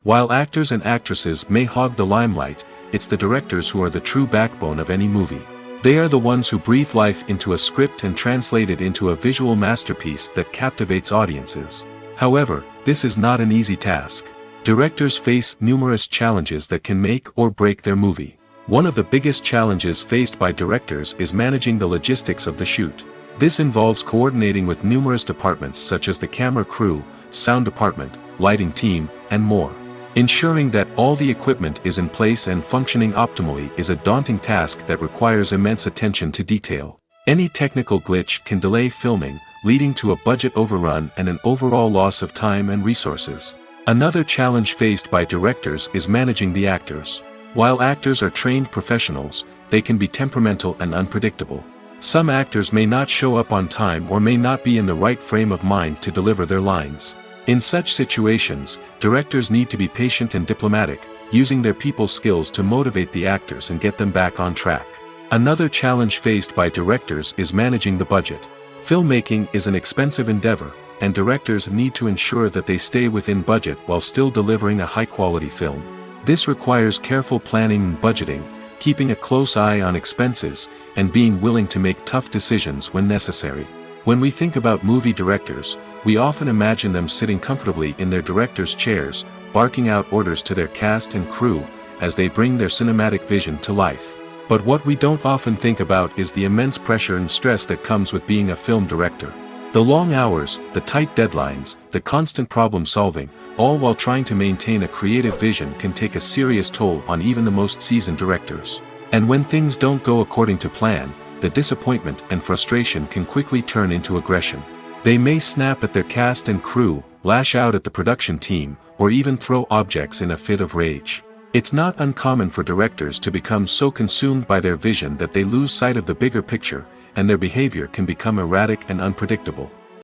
While actors and actresses may hog the limelight, it's the directors who are the true backbone of any movie. They are the ones who breathe life into a script and translate it into a visual masterpiece that captivates audiences. However, this is not an easy task. Directors face numerous challenges that can make or break their movie. One of the biggest challenges faced by directors is managing the logistics of the shoot. This involves coordinating with numerous departments such as the camera crew, sound department, lighting team, and more. Ensuring that all the equipment is in place and functioning optimally is a daunting task that requires immense attention to detail. Any technical glitch can delay filming, leading to a budget overrun and an overall loss of time and resources. Another challenge faced by directors is managing the actors. While actors are trained professionals, they can be temperamental and unpredictable. Some actors may not show up on time or may not be in the right frame of mind to deliver their lines. In such situations, directors need to be patient and diplomatic, using their people skills to motivate the actors and get them back on track. Another challenge faced by directors is managing the budget. Filmmaking is an expensive endeavor, and directors need to ensure that they stay within budget while still delivering a high-quality film. This requires careful planning and budgeting, keeping a close eye on expenses, and being willing to make tough decisions when necessary. When we think about movie directors, we often imagine them sitting comfortably in their director's chairs, barking out orders to their cast and crew, as they bring their cinematic vision to life. But what we don't often think about is the immense pressure and stress that comes with being a film director. The long hours, the tight deadlines, the constant problem solving, all while trying to maintain a creative vision can take a serious toll on even the most seasoned directors. And when things don't go according to plan, the disappointment and frustration can quickly turn into aggression. They may snap at their cast and crew, lash out at the production team, or even throw objects in a fit of rage. It's not uncommon for directors to become so consumed by their vision that they lose sight of the bigger picture, and their behavior can become erratic and unpredictable.